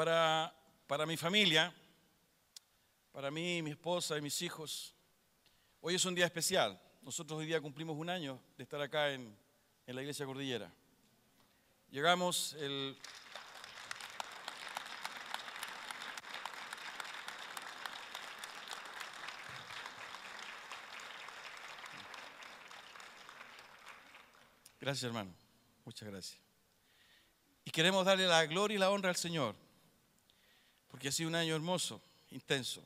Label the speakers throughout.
Speaker 1: para mi familia, para mí, mi esposa y mis hijos, hoy es un día especial. Nosotros hoy día cumplimos un año de estar acá en la Iglesia Cordillera. Llegamos el... Gracias, hermano. Muchas gracias. Y queremos darle la gloria y la honra al Señor, porque ha sido un año hermoso, intenso.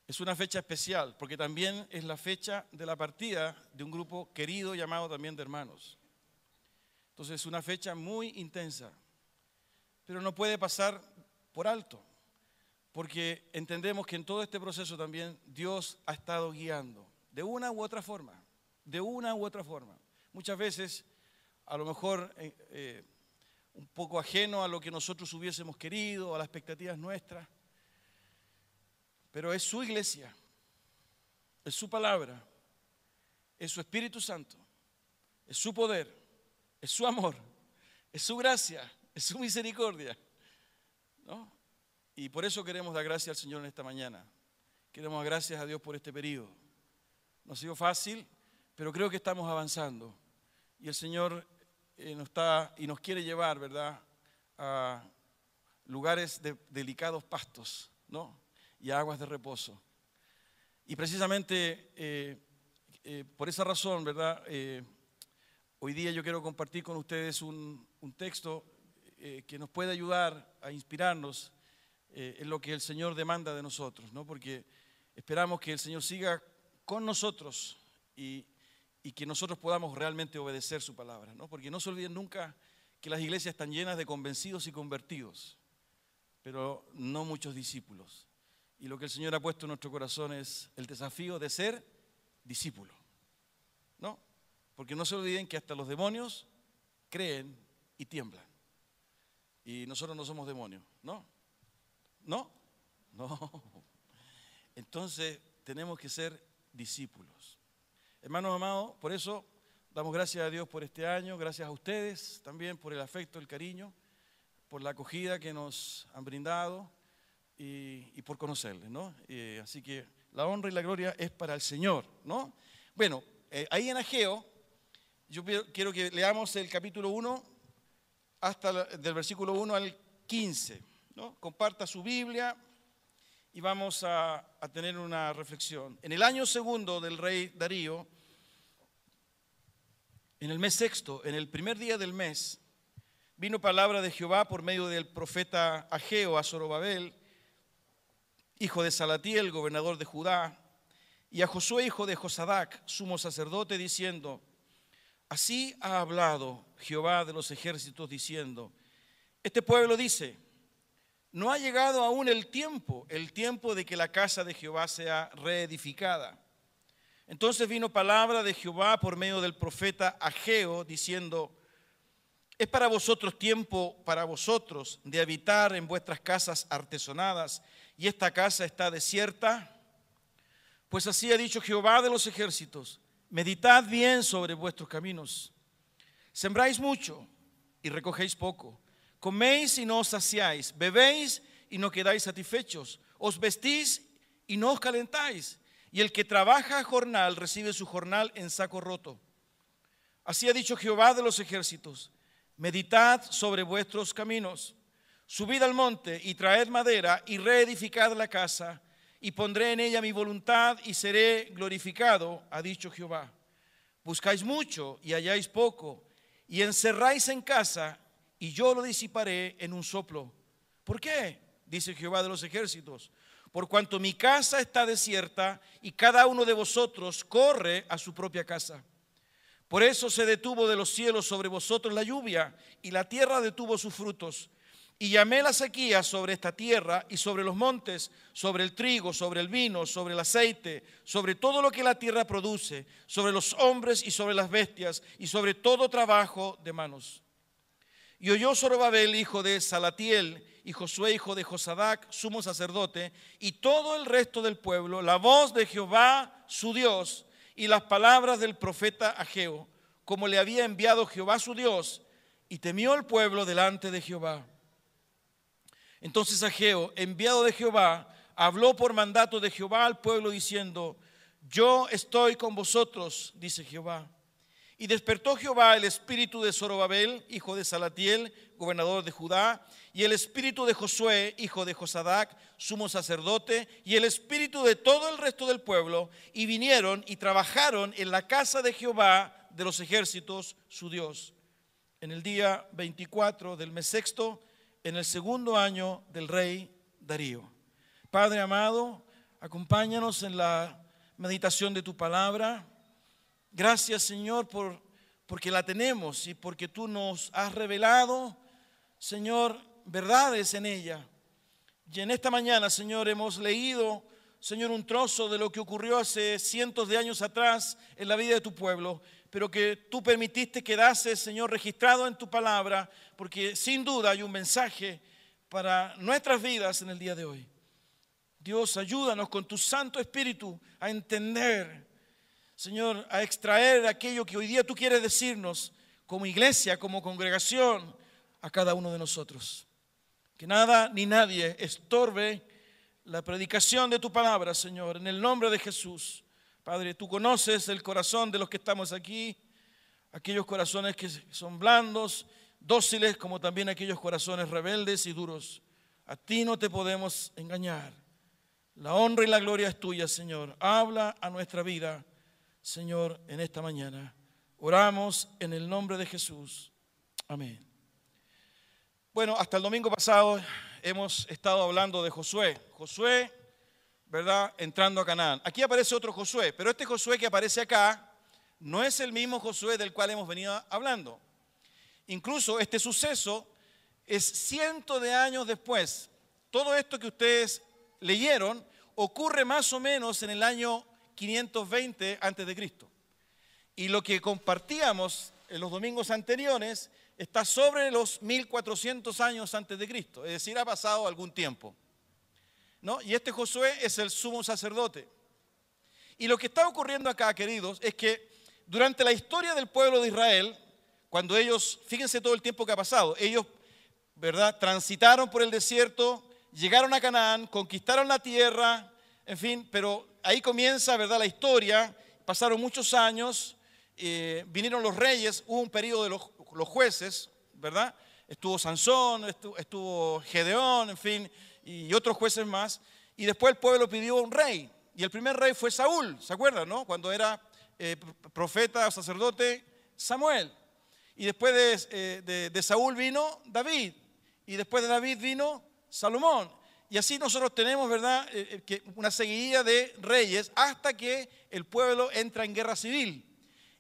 Speaker 1: Es una fecha especial, porque también es la fecha de la partida de un grupo querido llamado también de hermanos. Entonces es una fecha muy intensa, pero no puede pasar por alto, porque entendemos que en todo este proceso también Dios ha estado guiando, de una u otra forma, de una u otra forma. Muchas veces, a lo mejor, un poco ajeno a lo que nosotros hubiésemos querido, a las expectativas nuestras, pero es su iglesia, es su palabra, es su Espíritu Santo, es su poder, es su amor, es su gracia, es su misericordia, ¿no? Y por eso queremos dar gracias al Señor en esta mañana. Queremos dar gracias a Dios por este periodo. No ha sido fácil, pero creo que estamos avanzando. Y el Señor nos quiere llevar, ¿verdad?, a lugares de delicados pastos, ¿no?, y a aguas de reposo. Y precisamente por esa razón, ¿verdad?, hoy día yo quiero compartir con ustedes un texto que nos puede ayudar a inspirarnos en lo que el Señor demanda de nosotros, ¿no? Porque esperamos que el Señor siga con nosotros y que nosotros podamos realmente obedecer su palabra, ¿no? Porque no se olviden nunca que las iglesias están llenas de convencidos y convertidos, pero no muchos discípulos. Y lo que el Señor ha puesto en nuestro corazón es el desafío de ser discípulo, ¿no? Porque no se olviden que hasta los demonios creen y tiemblan. Y nosotros no somos demonios, ¿no? ¿No? No. Entonces tenemos que ser discípulos. Hermanos amados, por eso damos gracias a Dios por este año, gracias a ustedes también por el afecto, el cariño, por la acogida que nos han brindado y por conocerles, ¿no? Así que la honra y la gloria es para el Señor, ¿no? Bueno, ahí en Ageo, yo quiero que leamos el capítulo 1 hasta del versículo 1 al 15, ¿no? Comparta su Biblia y vamos a tener una reflexión. En el año segundo del rey Darío, en el mes sexto, en el primer día del mes, vino palabra de Jehová por medio del profeta Ageo a Zorobabel, hijo de Salatiel, gobernador de Judá, y a Josué, hijo de Josadac, sumo sacerdote, diciendo: así ha hablado Jehová de los ejércitos, diciendo: este pueblo dice, no ha llegado aún el tiempo de que la casa de Jehová sea reedificada. Entonces vino palabra de Jehová por medio del profeta Ageo, diciendo: es para vosotros tiempo, para vosotros, de habitar en vuestras casas artesonadas, y esta casa está desierta. Pues así ha dicho Jehová de los ejércitos: meditad bien sobre vuestros caminos. Sembráis mucho y recogéis poco. Coméis y no os saciáis. Bebéis y no quedáis satisfechos. Os vestís y no os calentáis. Y el que trabaja a jornal recibe su jornal en saco roto. Así ha dicho Jehová de los ejércitos: meditad sobre vuestros caminos. Subid al monte y traed madera y reedificad la casa, y pondré en ella mi voluntad y seré glorificado, ha dicho Jehová. Buscáis mucho y halláis poco, y encerráis en casa, y yo lo disiparé en un soplo. ¿Por qué?, dice Jehová de los ejércitos: por cuanto mi casa está desierta y cada uno de vosotros corre a su propia casa. Por eso se detuvo de los cielos sobre vosotros la lluvia, y la tierra detuvo sus frutos. Y llamé la sequía sobre esta tierra y sobre los montes, sobre el trigo, sobre el vino, sobre el aceite, sobre todo lo que la tierra produce, sobre los hombres y sobre las bestias, y sobre todo trabajo de manos. Y oyó Zorobabel, hijo de Salatiel, y Josué, hijo de Josadac, sumo sacerdote, y todo el resto del pueblo, la voz de Jehová su Dios, y las palabras del profeta Ageo, como le había enviado Jehová su Dios, y temió el pueblo delante de Jehová. Entonces Ageo, enviado de Jehová, habló por mandato de Jehová al pueblo diciendo: yo estoy con vosotros, dice Jehová. Y despertó Jehová el espíritu de Zorobabel, hijo de Salatiel, gobernador de Judá, y el espíritu de Josué, hijo de Josadac, sumo sacerdote, y el espíritu de todo el resto del pueblo, y vinieron y trabajaron en la casa de Jehová de los ejércitos, su Dios, en el día 24 del mes sexto, en el segundo año del rey Darío. Padre amado, acompáñanos en la meditación de tu palabra. Gracias, Señor, porque la tenemos y porque tú nos has revelado, Señor, verdades en ella. Y en esta mañana, Señor, hemos leído, Señor, un trozo de lo que ocurrió hace cientos de años atrás en la vida de tu pueblo, pero que tú permitiste quedase, Señor, registrado en tu palabra, porque sin duda hay un mensaje para nuestras vidas en el día de hoy. Dios, ayúdanos con tu Santo Espíritu a entender, Señor, a extraer aquello que hoy día tú quieres decirnos como iglesia, como congregación, a cada uno de nosotros. Que nada ni nadie estorbe la predicación de tu palabra, Señor, en el nombre de Jesús. Padre, tú conoces el corazón de los que estamos aquí, aquellos corazones que son blandos, dóciles, como también aquellos corazones rebeldes y duros. A ti no te podemos engañar. La honra y la gloria es tuya, Señor. Habla a nuestra vida, Señor, en esta mañana. Oramos en el nombre de Jesús. Amén. Bueno, hasta el domingo pasado hemos estado hablando de Josué. Josué, ¿verdad?, entrando a Canaán. Aquí aparece otro Josué, pero este Josué que aparece acá no es el mismo Josué del cual hemos venido hablando. Incluso este suceso es cientos de años después. Todo esto que ustedes leyeron ocurre más o menos en el año 520 a.C. Y lo que compartíamos en los domingos anteriores está sobre los 1400 años antes de Cristo, es decir, ha pasado algún tiempo, ¿no? Y este Josué es el sumo sacerdote. Y lo que está ocurriendo acá, queridos, es que durante la historia del pueblo de Israel, cuando ellos, fíjense todo el tiempo que ha pasado, ellos, ¿verdad?, transitaron por el desierto, llegaron a Canaán, conquistaron la tierra, en fin, pero ahí comienza, ¿verdad?, la historia. Pasaron muchos años, vinieron los reyes, hubo un periodo de los jueces, ¿verdad? Estuvo Sansón, estuvo Gedeón, en fin, y otros jueces más. Y después el pueblo pidió un rey, y el primer rey fue Saúl, ¿se acuerdan, no? Cuando era profeta, sacerdote, Samuel. Y después de Saúl vino David, y después de David vino Salomón. Y así nosotros tenemos, ¿verdad?, una seguidilla de reyes hasta que el pueblo entra en guerra civil.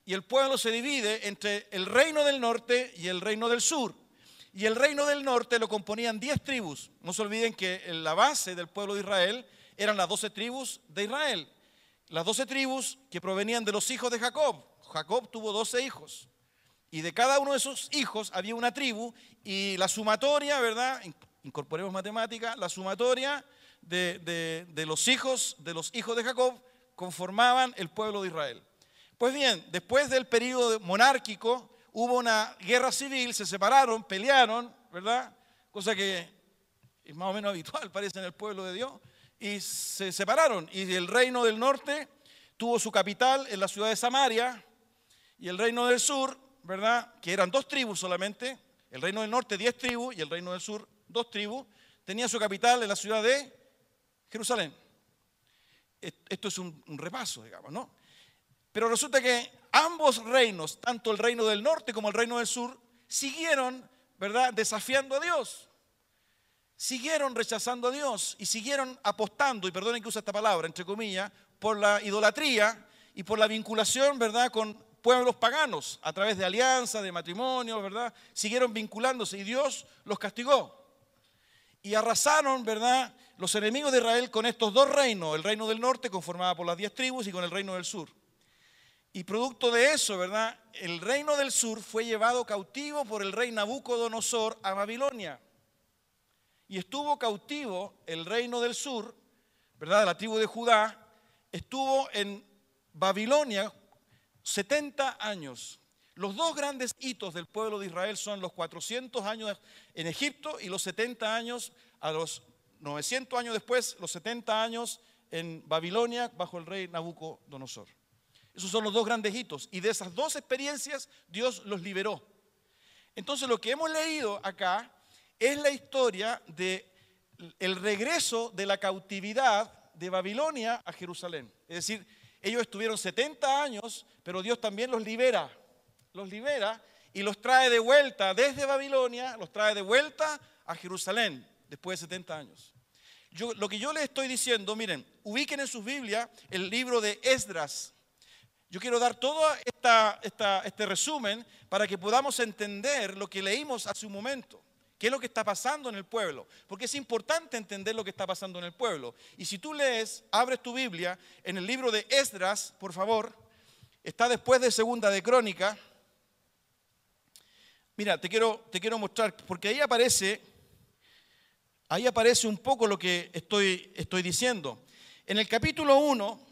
Speaker 1: Y el pueblo se divide entre el reino del norte y el reino del sur. Y el reino del norte lo componían 10 tribus. No se olviden que la base del pueblo de Israel eran las 12 tribus de Israel. Las 12 tribus que provenían de los hijos de Jacob. Jacob tuvo 12 hijos. Y de cada uno de esos hijos había una tribu. Y la sumatoria, ¿verdad?, incorporemos matemática, la sumatoria de los hijos de Jacob conformaban el pueblo de Israel. Pues bien, después del periodo monárquico hubo una guerra civil, se separaron, pelearon, ¿verdad? Cosa que es más o menos habitual, parece, en el pueblo de Dios. Y se separaron. Y el reino del norte tuvo su capital en la ciudad de Samaria. Y el reino del sur, ¿verdad?, que eran 2 tribus solamente. El reino del norte 10 tribus y el reino del sur 2 tribus. Tenía su capital en la ciudad de Jerusalén. Esto es un repaso, digamos, ¿no? Pero resulta que ambos reinos, tanto el reino del norte como el reino del sur, siguieron, ¿verdad?, desafiando a Dios. Siguieron rechazando a Dios y siguieron apostando, y perdonen que use esta palabra, entre comillas, por la idolatría y por la vinculación, ¿verdad?, con pueblos paganos, a través de alianzas, de matrimonios, ¿verdad? Siguieron vinculándose y Dios los castigó. Y arrasaron, ¿verdad?, los enemigos de Israel con estos 2 reinos, el reino del norte conformado por las 10 tribus y con el reino del sur. Y producto de eso, ¿verdad?, el reino del sur fue llevado cautivo por el rey Nabucodonosor a Babilonia. Y estuvo cautivo el reino del sur, ¿verdad?, de la tribu de Judá, estuvo en Babilonia 70 años. Los 2 grandes hitos del pueblo de Israel son los 400 años en Egipto y los 70 años a los 900 años después, los 70 años en Babilonia bajo el rey Nabucodonosor. Esos son los dos grandes hitos. Y de esas dos experiencias Dios los liberó. Entonces lo que hemos leído acá es la historia del regreso de la cautividad de Babilonia a Jerusalén. Es decir, ellos estuvieron 70 años, pero Dios también los libera y los trae de vuelta desde Babilonia, los trae de vuelta a Jerusalén después de 70 años. Lo que yo les estoy diciendo, miren, ubiquen en sus Biblias el libro de Esdras. Yo quiero dar todo este resumen para que podamos entender lo que leímos hace un momento. ¿Qué es lo que está pasando en el pueblo? Porque es importante entender lo que está pasando en el pueblo. Y si tú lees, abres tu Biblia en el libro de Esdras, por favor, está después de Segunda de Crónica. Mira, te quiero mostrar, porque ahí aparece un poco lo que estoy diciendo. En el capítulo 1,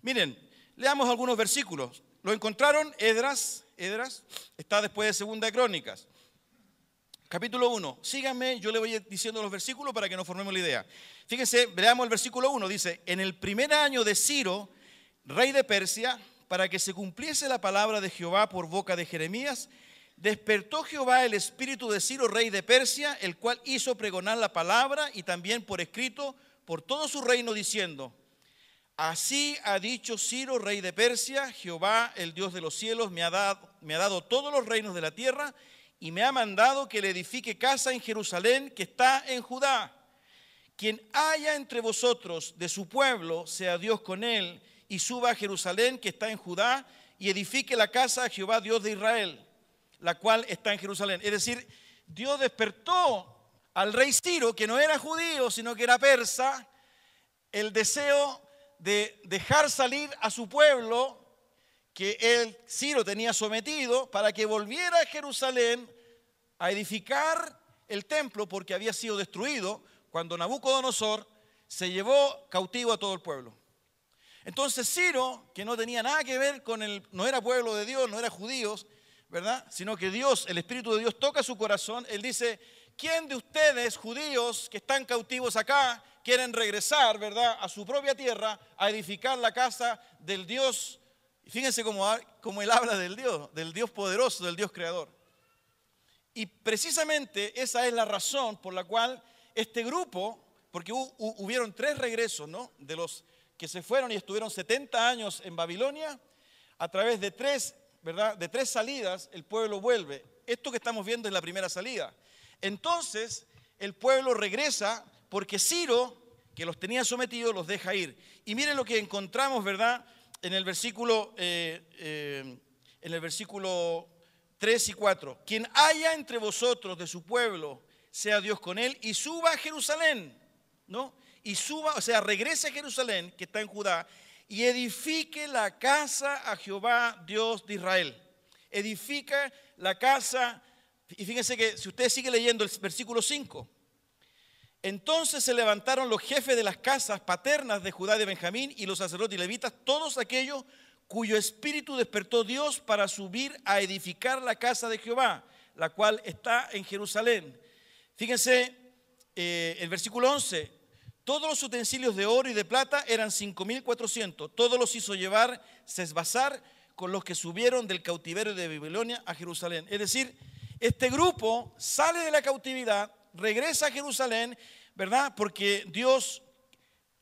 Speaker 1: miren, leamos algunos versículos. ¿Lo encontraron? Esdras está después de Segunda de Crónicas. Capítulo 1, síganme, yo le voy diciendo los versículos para que nos formemos la idea. Fíjense, veamos el versículo 1, dice: en el primer año de Ciro, rey de Persia, para que se cumpliese la palabra de Jehová por boca de Jeremías, despertó Jehová el espíritu de Ciro, rey de Persia, el cual hizo pregonar la palabra y también por escrito por todo su reino, diciendo: así ha dicho Ciro, rey de Persia, Jehová, el Dios de los cielos, me ha dado todos los reinos de la tierra, y me ha mandado que le edifique casa en Jerusalén, que está en Judá. Quien haya entre vosotros de su pueblo, sea Dios con él, y suba a Jerusalén, que está en Judá, y edifique la casa a Jehová, Dios de Israel, la cual está en Jerusalén. Es decir, Dios despertó al rey Ciro, que no era judío, sino que era persa, el deseo de dejar salir a su pueblo, que Ciro tenía sometido, para que volviera a Jerusalén a edificar el templo, porque había sido destruido cuando Nabucodonosor se llevó cautivo a todo el pueblo. Entonces Ciro, que no tenía nada que ver no era pueblo de Dios, no era judíos, ¿verdad? Sino que Dios, el Espíritu de Dios toca su corazón. Él dice: ¿quién de ustedes, judíos, que están cautivos acá, quieren regresar, ¿verdad?, a su propia tierra, a edificar la casa del Dios? Fíjense cómo él habla del Dios poderoso, del Dios creador. Y precisamente esa es la razón por la cual este grupo, porque hubieron 3 regresos, ¿no?, de los que se fueron y estuvieron 70 años en Babilonia, a través de 3, ¿verdad?, de 3 salidas, el pueblo vuelve. Esto que estamos viendo es la primera salida. Entonces, el pueblo regresa porque Ciro, que los tenía sometidos, los deja ir. Y miren lo que encontramos, ¿verdad?, en el versículo 3 y 4. Quien haya entre vosotros de su pueblo, sea Dios con él, y suba a Jerusalén, ¿no? Y suba, o sea, regrese a Jerusalén, que está en Judá, y edifique la casa a Jehová, Dios de Israel. Edifica la casa, y fíjense que si usted sigue leyendo el versículo 5, entonces se levantaron los jefes de las casas paternas de Judá y de Benjamín, y los sacerdotes y levitas, todos aquellos cuyo espíritu despertó Dios para subir a edificar la casa de Jehová, la cual está en Jerusalén. Fíjense el versículo 11. Todos los utensilios de oro y de plata eran 5.400. Todos los hizo llevar Sesbazar con los que subieron del cautiverio de Babilonia a Jerusalén. Es decir, este grupo sale de la cautividad, regresa a Jerusalén, ¿verdad?, porque Dios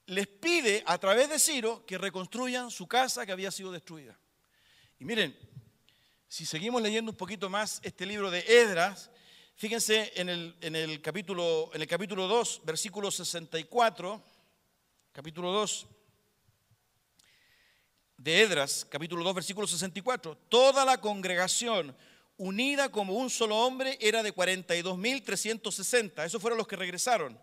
Speaker 1: les pide a través de Ciro que reconstruyan su casa que había sido destruida. Y miren, si seguimos leyendo un poquito más este libro de Esdras, fíjense en el capítulo 2, versículo 64, capítulo 2 de Esdras, capítulo 2, versículo 64. Toda la congregación unida como un solo hombre era de 42.360. Esos fueron los que regresaron,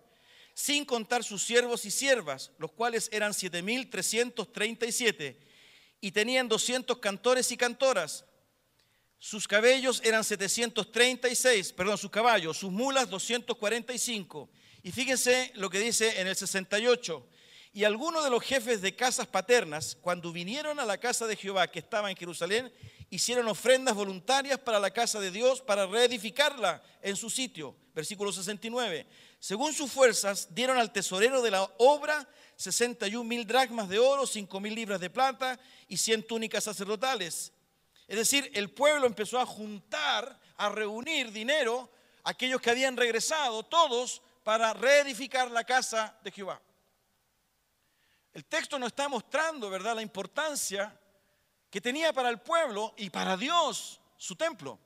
Speaker 1: sin contar sus siervos y siervas, los cuales eran 7.337, y tenían 200 cantores y cantoras. Sus caballos eran 736, sus caballos, sus mulas 245. Y fíjense lo que dice en el 68. Y algunos de los jefes de casas paternas, cuando vinieron a la casa de Jehová que estaba en Jerusalén, hicieron ofrendas voluntarias para la casa de Dios, para reedificarla en su sitio. Versículo 69. según sus fuerzas, dieron al tesorero de la obra 61,000 dracmas de oro, 5,000 libras de plata y 100 túnicas sacerdotales. Es decir, el pueblo empezó a juntar, a reunir dinero, aquellos que habían regresado, todos, para reedificar la casa de Jehová. El texto nos está mostrando, ¿verdad?, la importancia que tenía para el pueblo y para Dios su templo.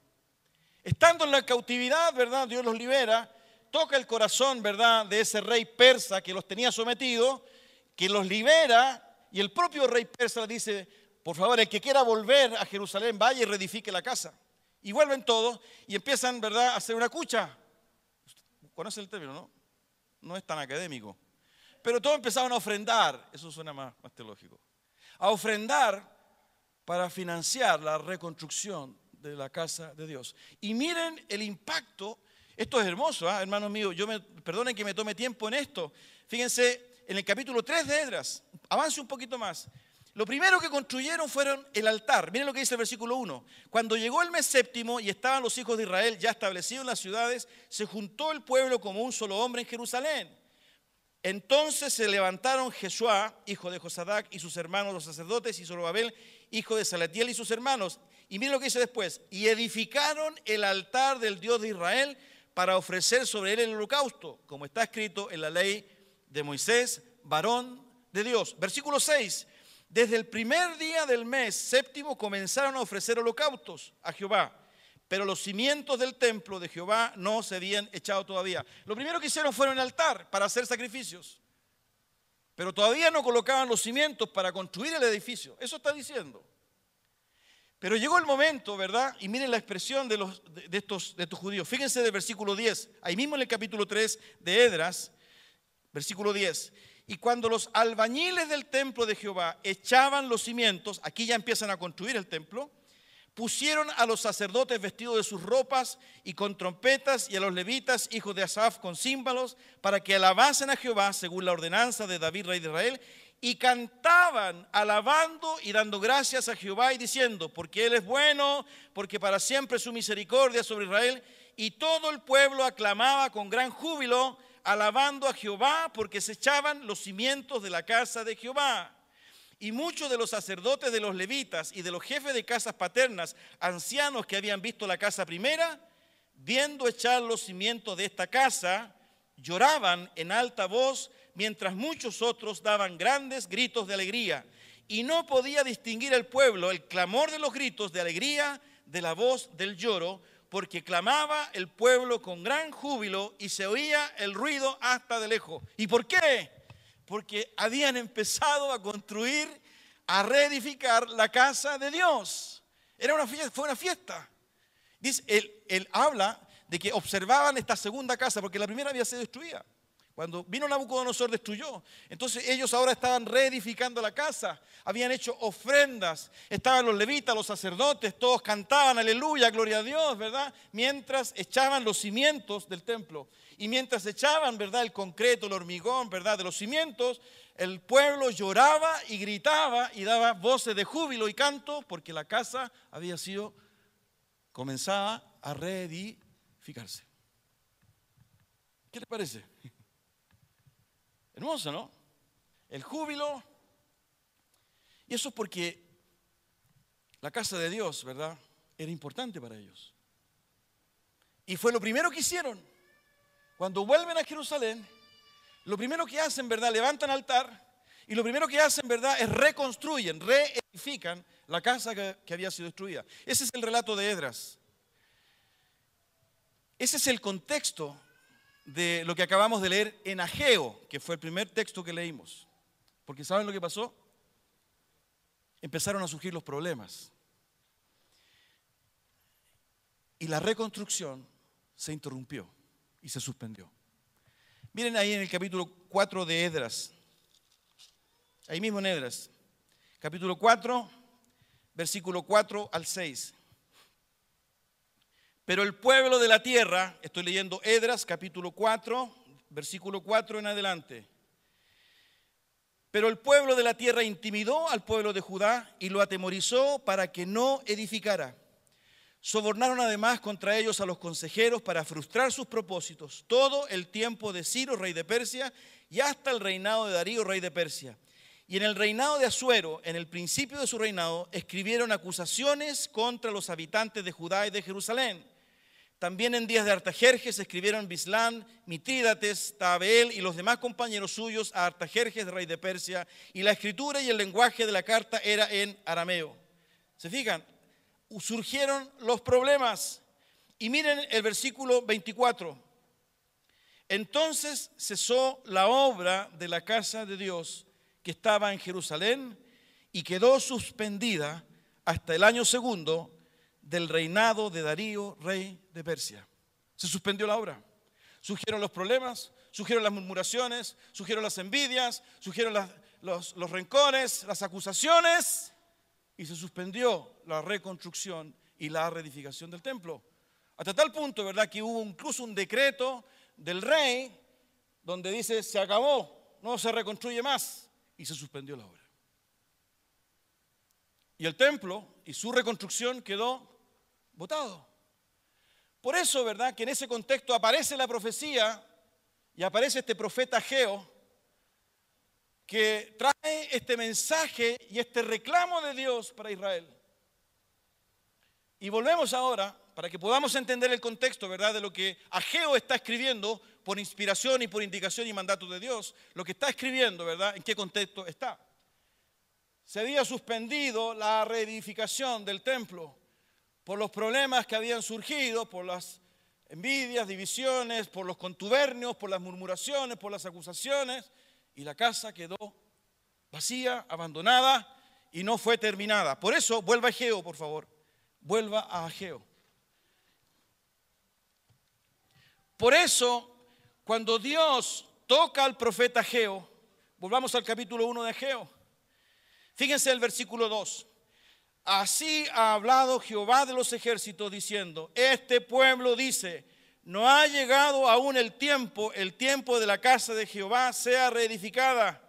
Speaker 1: Estando en la cautividad, ¿verdad?, Dios los libera, toca el corazón, ¿verdad?, de ese rey persa que los tenía sometidos, que los libera, y el propio rey persa le dice: por favor, el que quiera volver a Jerusalén, vaya y reedifique la casa. Y vuelven todos y empiezan, ¿verdad?, a hacer una cucha. ¿Conocen el término, no? No es tan académico. Pero todos empezaron a ofrendar, eso suena más teológico, a ofrendar para financiar la reconstrucción de la casa de Dios. Y miren el impacto. Esto es hermoso, hermanos míos. Perdonen que me tome tiempo en esto. Fíjense, en el capítulo 3 de Esdras, avance un poquito más. Lo primero que construyeron fueron el altar. Miren lo que dice el versículo 1. Cuando llegó el mes séptimo y estaban los hijos de Israel ya establecidos en las ciudades, se juntó el pueblo como un solo hombre en Jerusalén. Entonces se levantaron Jesuá, hijo de Josadac, y sus hermanos los sacerdotes, y Zorobabel, hijo de Salatiel, y sus hermanos. Y miren lo que dice después. Y edificaron el altar del Dios de Israel para ofrecer sobre él el holocausto, como está escrito en la ley de Moisés, varón de Dios. Versículo 6. Desde el primer día del mes séptimo comenzaron a ofrecer holocaustos a Jehová, pero los cimientos del templo de Jehová no se habían echado todavía. Lo primero que hicieron fueron el altar para hacer sacrificios, pero todavía no colocaban los cimientos para construir el edificio. Eso está diciendo. Pero llegó el momento, ¿verdad? Y miren la expresión de estos judíos. Fíjense del versículo 10, ahí mismo en el capítulo 3 de Esdras, versículo 10. Y cuando los albañiles del templo de Jehová echaban los cimientos, aquí ya empiezan a construir el templo, pusieron a los sacerdotes vestidos de sus ropas y con trompetas, y a los levitas, hijos de Asaf, con címbalos, para que alabasen a Jehová según la ordenanza de David, rey de Israel, y cantaban alabando y dando gracias a Jehová y diciendo: porque Él es bueno, porque para siempre su misericordia sobre Israel. Y todo el pueblo aclamaba con gran júbilo, alabando a Jehová, porque se echaban los cimientos de la casa de Jehová. Y muchos de los sacerdotes de los levitas y de los jefes de casas paternas, ancianos que habían visto la casa primera, viendo echar los cimientos de esta casa, lloraban en alta voz, mientras muchos otros daban grandes gritos de alegría. Y no podía distinguir el pueblo el clamor de los gritos de alegría de la voz del lloro, porque clamaba el pueblo con gran júbilo y se oía el ruido hasta de lejos. ¿Y por qué? Porque habían empezado a construir, a reedificar la casa de Dios. Fue una fiesta. Dice, él habla de que observaban esta segunda casa, porque la primera había sido destruida. Cuando vino Nabucodonosor, destruyó. Entonces ellos ahora estaban reedificando la casa. Habían hecho ofrendas. Estaban los levitas, los sacerdotes, todos cantaban aleluya, gloria a Dios, ¿verdad? Mientras echaban los cimientos del templo. Y mientras echaban, ¿verdad?, el concreto, el hormigón, ¿verdad?, de los cimientos, el pueblo lloraba y gritaba y daba voces de júbilo y canto, porque la casa había sido comenzada a reedificarse. ¿Qué les parece? Hermoso, ¿no? El júbilo. Y eso es porque la casa de Dios, ¿verdad?, era importante para ellos. Y fue lo primero que hicieron. Cuando vuelven a Jerusalén, lo primero que hacen, ¿verdad?, levantan altar. Y lo primero que hacen, ¿verdad?, es reconstruyen, reedifican la casa que había sido destruida. Ese es el relato de Esdras. Ese es el contexto de lo que acabamos de leer en Ageo, que fue el primer texto que leímos. Porque ¿saben lo que pasó? Empezaron a surgir los problemas. Y la reconstrucción se interrumpió y se suspendió. Miren ahí en el capítulo 4 de Esdras. Ahí mismo en Esdras. Capítulo 4, versículo 4 al 6. Pero el pueblo de la tierra, estoy leyendo Esdras, capítulo 4, versículo 4 en adelante. Pero el pueblo de la tierra intimidó al pueblo de Judá y lo atemorizó para que no edificara. Sobornaron además contra ellos a los consejeros para frustrar sus propósitos todo el tiempo de Ciro, rey de Persia, y hasta el reinado de Darío, rey de Persia. Y en el reinado de Asuero, en el principio de su reinado, escribieron acusaciones contra los habitantes de Judá y de Jerusalén. También en días de Artajerjes escribieron Bislán, Mitrídates, Tabeel y los demás compañeros suyos a Artajerjes, rey de Persia, y la escritura y el lenguaje de la carta era en arameo. ¿Se fijan? Surgieron los problemas. Y miren el versículo 24. Entonces cesó la obra de la casa de Dios que estaba en Jerusalén y quedó suspendida hasta el año segundo del reinado de Darío, rey de Persia. Se suspendió la obra. Surgieron los problemas, surgieron las murmuraciones, surgieron las envidias, surgieron los rencores, las acusaciones, y se suspendió la reconstrucción y la reedificación del templo. Hasta tal punto, ¿verdad?, que hubo incluso un decreto del rey donde dice: se acabó, no se reconstruye más, y se suspendió la obra. Y el templo y su reconstrucción quedó botado. Por eso, ¿verdad?, que en ese contexto aparece la profecía y aparece este profeta Ageo, que trae este mensaje y este reclamo de Dios para Israel. Y volvemos ahora, para que podamos entender el contexto, ¿verdad?, de lo que Ageo está escribiendo por inspiración y por indicación y mandato de Dios. Lo que está escribiendo, ¿verdad?, ¿en qué contexto está? Se había suspendido la reedificación del templo por los problemas que habían surgido, por las envidias, divisiones, por los contubernios, por las murmuraciones, por las acusaciones, y la casa quedó vacía, abandonada y no fue terminada. Por eso, vuelva a Ageo, por favor. Vuelva a Ageo. Por eso, cuando Dios toca al profeta Ageo, volvamos al capítulo 1 de Ageo. Fíjense el versículo 2. Así ha hablado Jehová de los ejércitos diciendo: este pueblo dice, no ha llegado aún el tiempo de la casa de Jehová sea reedificada.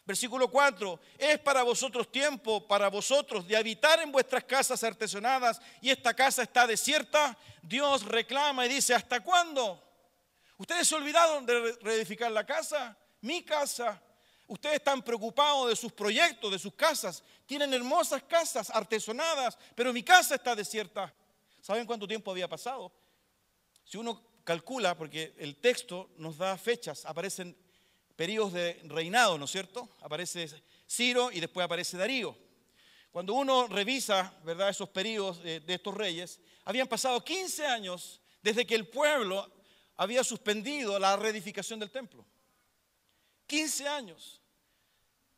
Speaker 1: Versículo 4, es para vosotros tiempo, para vosotros de habitar en vuestras casas artesonadas, y esta casa está desierta. Dios reclama y dice: ¿hasta cuándo? ¿Ustedes se olvidaron de reedificar la casa? Mi casa. Ustedes están preocupados de sus proyectos, de sus casas. Tienen hermosas casas artesonadas, pero mi casa está desierta. ¿Saben cuánto tiempo había pasado? Si uno calcula, porque el texto nos da fechas, aparecen periodos de reinado, ¿no es cierto? Aparece Ciro y después aparece Darío. Cuando uno revisa, ¿verdad?, esos periodos de estos reyes, habían pasado 15 años desde que el pueblo había suspendido la reedificación del templo. 15 años.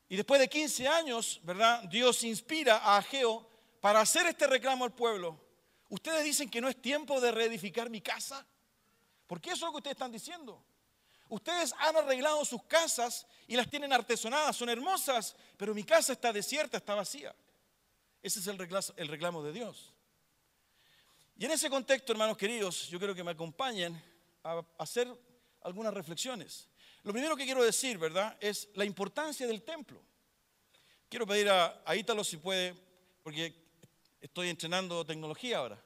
Speaker 1: Y después de 15 años, ¿verdad?, Dios inspira a Ageo para hacer este reclamo al pueblo. Ustedes dicen que no es tiempo de reedificar mi casa, porque eso es lo que ustedes están diciendo. Ustedes han arreglado sus casas y las tienen artesonadas, son hermosas, pero mi casa está desierta, está vacía. Ese es el reclamo de Dios. Y en ese contexto, hermanos queridos, yo quiero que me acompañen a hacer algunas reflexiones. Lo primero que quiero decir, ¿verdad?, es la importancia del templo. Quiero pedir a Ítalo si puede, porque estoy entrenando tecnología ahora.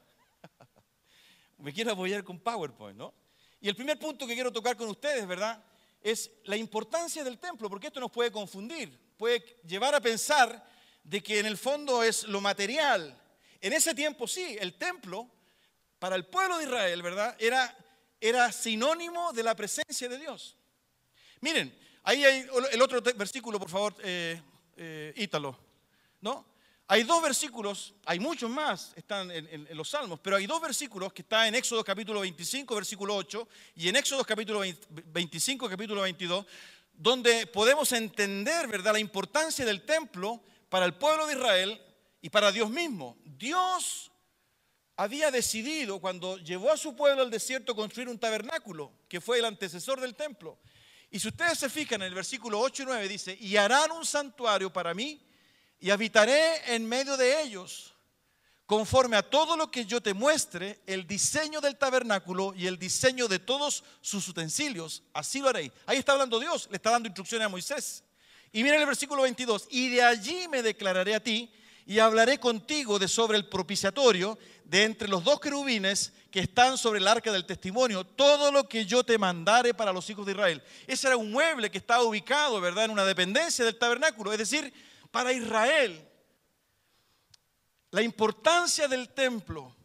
Speaker 1: Me quiero apoyar con PowerPoint, ¿no? Y el primer punto que quiero tocar con ustedes, ¿verdad?, es la importancia del templo, porque esto nos puede confundir, puede llevar a pensar de que en el fondo es lo material. En ese tiempo sí, el templo, para el pueblo de Israel, ¿verdad?, era sinónimo de la presencia de Dios. Miren, ahí hay el otro versículo, por favor, Ítalo, ¿no? Hay dos versículos, hay muchos más, están en los Salmos, pero hay dos versículos que están en Éxodo capítulo 25, versículo 8, y en Éxodo capítulo 25, capítulo 22, donde podemos entender, ¿verdad?, la importancia del templo para el pueblo de Israel y para Dios mismo. Dios había decidido, cuando llevó a su pueblo al desierto, construir un tabernáculo, que fue el antecesor del templo. Y si ustedes se fijan en el versículo 8 y 9 dice: y harán un santuario para mí y habitaré en medio de ellos, conforme a todo lo que yo te muestre, el diseño del tabernáculo y el diseño de todos sus utensilios, así lo haré. Ahí está hablando Dios, le está dando instrucciones a Moisés. Y miren el versículo 22, y de allí me declararé a ti y hablaré contigo de sobre el propiciatorio, de entre los dos querubines que están sobre el arca del testimonio, todo lo que yo te mandare para los hijos de Israel. Ese era un mueble que estaba ubicado, ¿verdad?, en una dependencia del tabernáculo, es decir, para Israel. La importancia del templo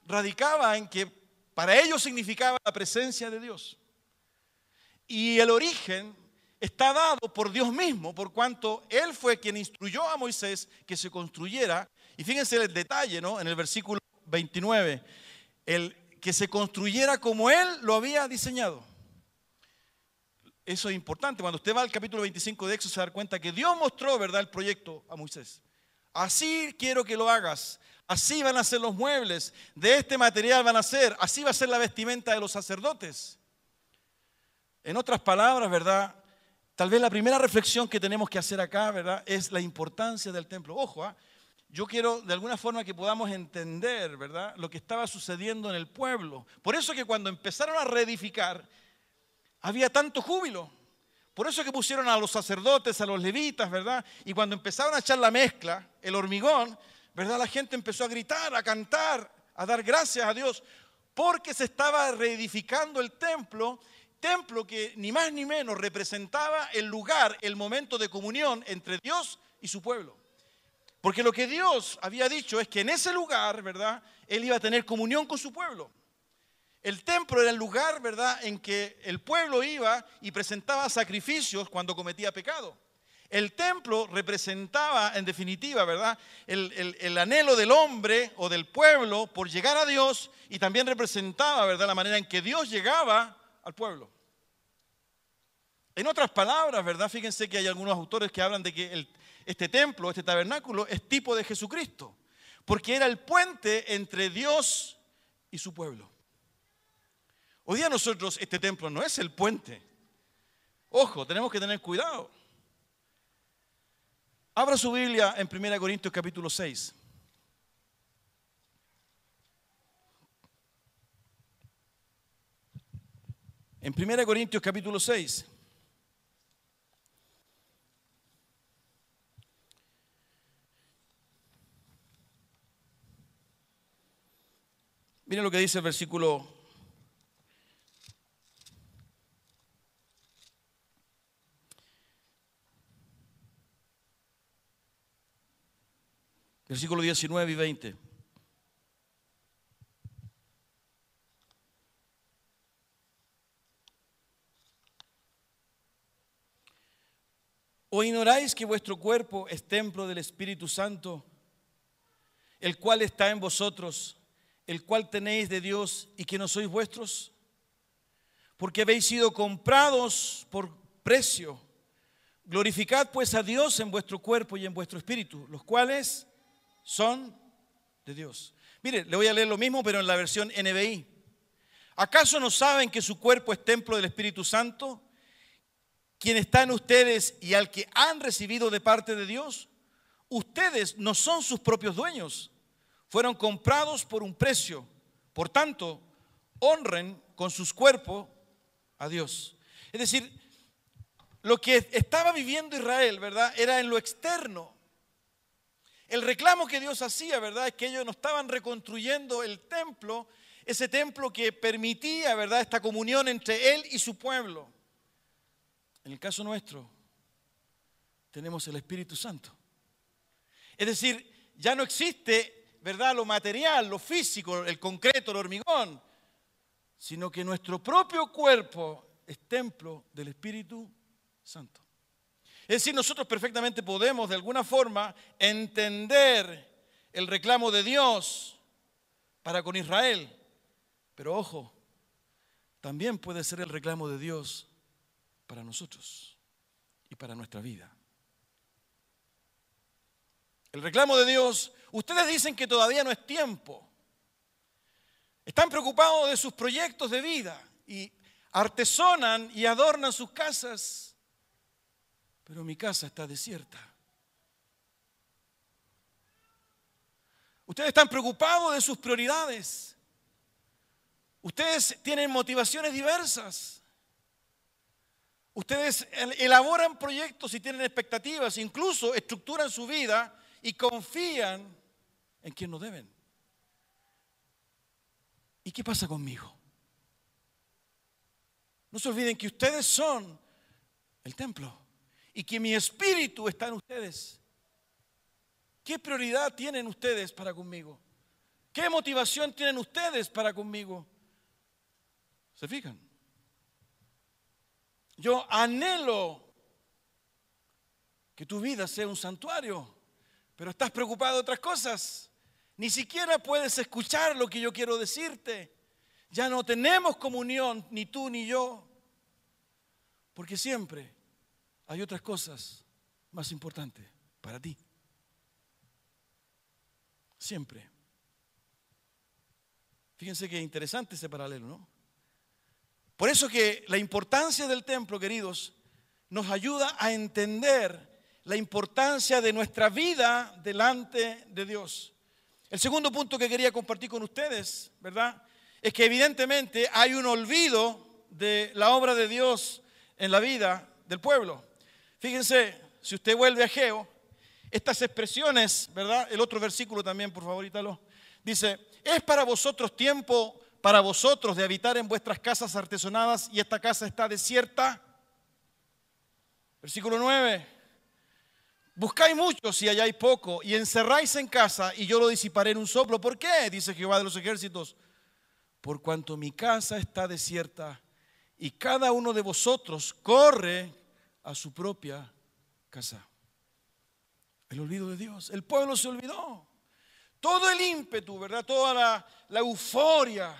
Speaker 1: radicaba en que para ellos significaba la presencia de Dios. Y el origen está dado por Dios mismo, por cuanto Él fue quien instruyó a Moisés que se construyera. Y fíjense el detalle, ¿no?, en el versículo 29, el que se construyera como Él lo había diseñado. Eso es importante. Cuando usted va al capítulo 25 de Éxodo se da cuenta que Dios mostró, ¿verdad?, el proyecto a Moisés. Así quiero que lo hagas. Así van a ser los muebles. De este material van a ser. Así va a ser la vestimenta de los sacerdotes. En otras palabras, ¿verdad?, tal vez la primera reflexión que tenemos que hacer acá, ¿verdad?, es la importancia del templo. Ojo, yo quiero de alguna forma que podamos entender, ¿verdad?, lo que estaba sucediendo en el pueblo. Por eso que cuando empezaron a reedificar, había tanto júbilo. Por eso que pusieron a los sacerdotes, a los levitas, ¿verdad? Y cuando empezaron a echar la mezcla, el hormigón, ¿verdad?, la gente empezó a gritar, a cantar, a dar gracias a Dios, porque se estaba reedificando el templo que ni más ni menos representaba el lugar, el momento de comunión entre Dios y su pueblo. Porque lo que Dios había dicho es que en ese lugar, ¿verdad?, Él iba a tener comunión con su pueblo. El templo era el lugar, ¿verdad?, en que el pueblo iba y presentaba sacrificios cuando cometía pecado. El templo representaba, en definitiva, ¿verdad?, el anhelo del hombre o del pueblo por llegar a Dios, y también representaba, ¿verdad?, la manera en que Dios llegaba al pueblo. En otras palabras, ¿verdad?, fíjense que hay algunos autores que hablan de que este templo, este tabernáculo, es tipo de Jesucristo, porque era el puente entre Dios y su pueblo. Hoy día nosotros, este templo no es el puente. Ojo, tenemos que tener cuidado. Abra su Biblia en 1 Corintios capítulo 6. En 1 Corintios capítulo 6. Miren lo que dice el versículo 19 y 20. ¿O ignoráis que vuestro cuerpo es templo del Espíritu Santo, el cual está en vosotros, el cual tenéis de Dios y que no sois vuestros? Porque habéis sido comprados por precio. Glorificad pues a Dios en vuestro cuerpo y en vuestro espíritu, los cuales son de Dios. Mire, le voy a leer lo mismo, pero en la versión NBI. ¿Acaso no saben que su cuerpo es templo del Espíritu Santo, quien está en ustedes y al que han recibido de parte de Dios? Ustedes no son sus propios dueños, fueron comprados por un precio. Por tanto, honren con sus cuerpos a Dios. Es decir, lo que estaba viviendo Israel, ¿verdad?, era en lo externo. El reclamo que Dios hacía, ¿verdad?, es que ellos no estaban reconstruyendo el templo, ese templo que permitía, ¿verdad?, esta comunión entre Él y su pueblo. En el caso nuestro, tenemos el Espíritu Santo. Es decir, ya no existe, ¿verdad?, lo material, lo físico, el concreto, el hormigón, sino que nuestro propio cuerpo es templo del Espíritu Santo. Es decir, nosotros perfectamente podemos de alguna forma entender el reclamo de Dios para con Israel. Pero ojo, también puede ser el reclamo de Dios para nosotros y para nuestra vida. El reclamo de Dios, ustedes dicen que todavía no es tiempo. Están preocupados de sus proyectos de vida y artesonan y adornan sus casas. Pero mi casa está desierta. Ustedes están preocupados de sus prioridades. Ustedes tienen motivaciones diversas. Ustedes elaboran proyectos y tienen expectativas, incluso estructuran su vida y confían en quien no deben. ¿Y qué pasa conmigo? No se olviden que ustedes son el templo y que mi espíritu está en ustedes. ¿Qué prioridad tienen ustedes para conmigo? ¿Qué motivación tienen ustedes para conmigo? ¿Se fijan? Yo anhelo que tu vida sea un santuario, pero estás preocupado de otras cosas. Ni siquiera puedes escuchar lo que yo quiero decirte. Ya no tenemos comunión, ni tú ni yo, porque siempre hay otras cosas más importantes para ti. Siempre. Fíjense qué interesante ese paralelo, ¿no? Por eso que la importancia del templo, queridos, nos ayuda a entender la importancia de nuestra vida delante de Dios. El segundo punto que quería compartir con ustedes, ¿verdad?, es que evidentemente hay un olvido de la obra de Dios en la vida del pueblo. Fíjense, si usted vuelve a Ageo, estas expresiones, ¿verdad? El otro versículo también, por favor, Ítalo. Dice, es para vosotros tiempo, para vosotros de habitar en vuestras casas artesonadas y esta casa está desierta. Versículo 9. Buscáis mucho si halláis poco y encerráis en casa y yo lo disiparé en un soplo. ¿Por qué? Dice Jehová de los ejércitos. Por cuanto mi casa está desierta y cada uno de vosotros corre a su propia casa. El olvido de Dios. El pueblo se olvidó. Todo el ímpetu, ¿verdad? Toda la euforia,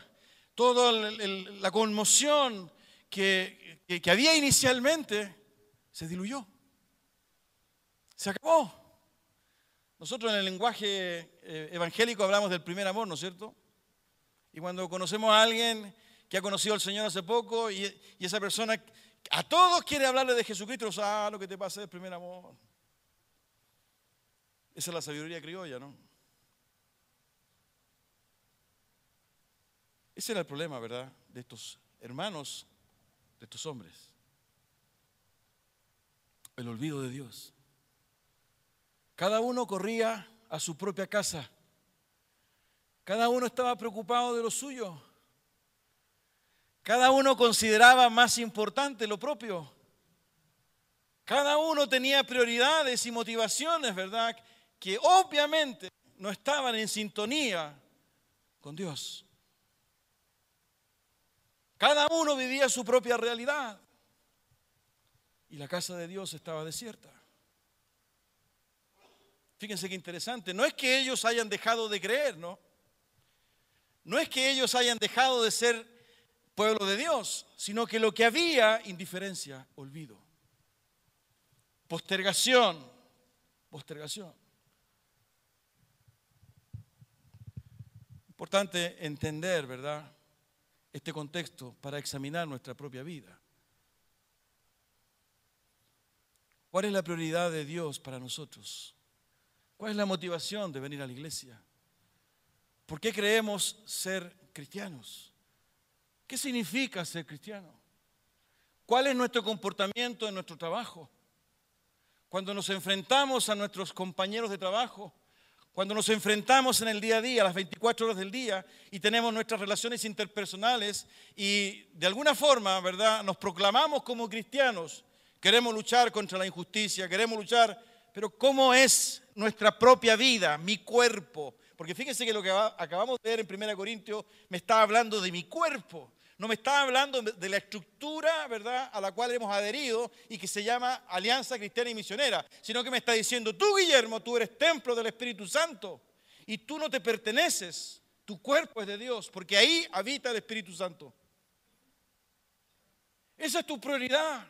Speaker 1: toda la conmoción que había inicialmente se diluyó. Se acabó. Nosotros en el lenguaje evangélico hablamos del primer amor, ¿no es cierto? Y cuando conocemos a alguien que ha conocido al Señor hace poco y esa persona a todos quiere hablarle de Jesucristo, lo que te pasa es el primer amor. Esa es la sabiduría criolla, ¿no? Ese era el problema, ¿verdad?, de estos hermanos, de estos hombres. El olvido de Dios. Cada uno corría a su propia casa. Cada uno estaba preocupado de lo suyo. Cada uno consideraba más importante lo propio. Cada uno tenía prioridades y motivaciones, ¿verdad?, que obviamente no estaban en sintonía con Dios. Cada uno vivía su propia realidad y la casa de Dios estaba desierta. Fíjense qué interesante. No es que ellos hayan dejado de creer, ¿no? No es que ellos hayan dejado de ser pueblo de Dios, sino que lo que había, indiferencia, olvido, postergación. Importante entender, ¿verdad?, este contexto para examinar nuestra propia vida. ¿Cuál es la prioridad de Dios para nosotros? ¿Cuál es la motivación de venir a la iglesia? ¿Por qué creemos ser cristianos? ¿Qué significa ser cristiano? ¿Cuál es nuestro comportamiento en nuestro trabajo? Cuando nos enfrentamos a nuestros compañeros de trabajo, cuando nos enfrentamos en el día a día, las 24 horas del día, y tenemos nuestras relaciones interpersonales y de alguna forma, ¿verdad?, nos proclamamos como cristianos, queremos luchar contra la injusticia, queremos luchar, pero ¿cómo es nuestra propia vida, mi cuerpo? Porque fíjense que lo que acabamos de ver en 1 Corintios me está hablando de mi cuerpo. No me está hablando de la estructura, ¿verdad?, a la cual hemos adherido y que se llama Alianza Cristiana y Misionera, sino que me está diciendo, tú, Guillermo, tú eres templo del Espíritu Santo y tú no te perteneces, tu cuerpo es de Dios, porque ahí habita el Espíritu Santo. Esa es tu prioridad.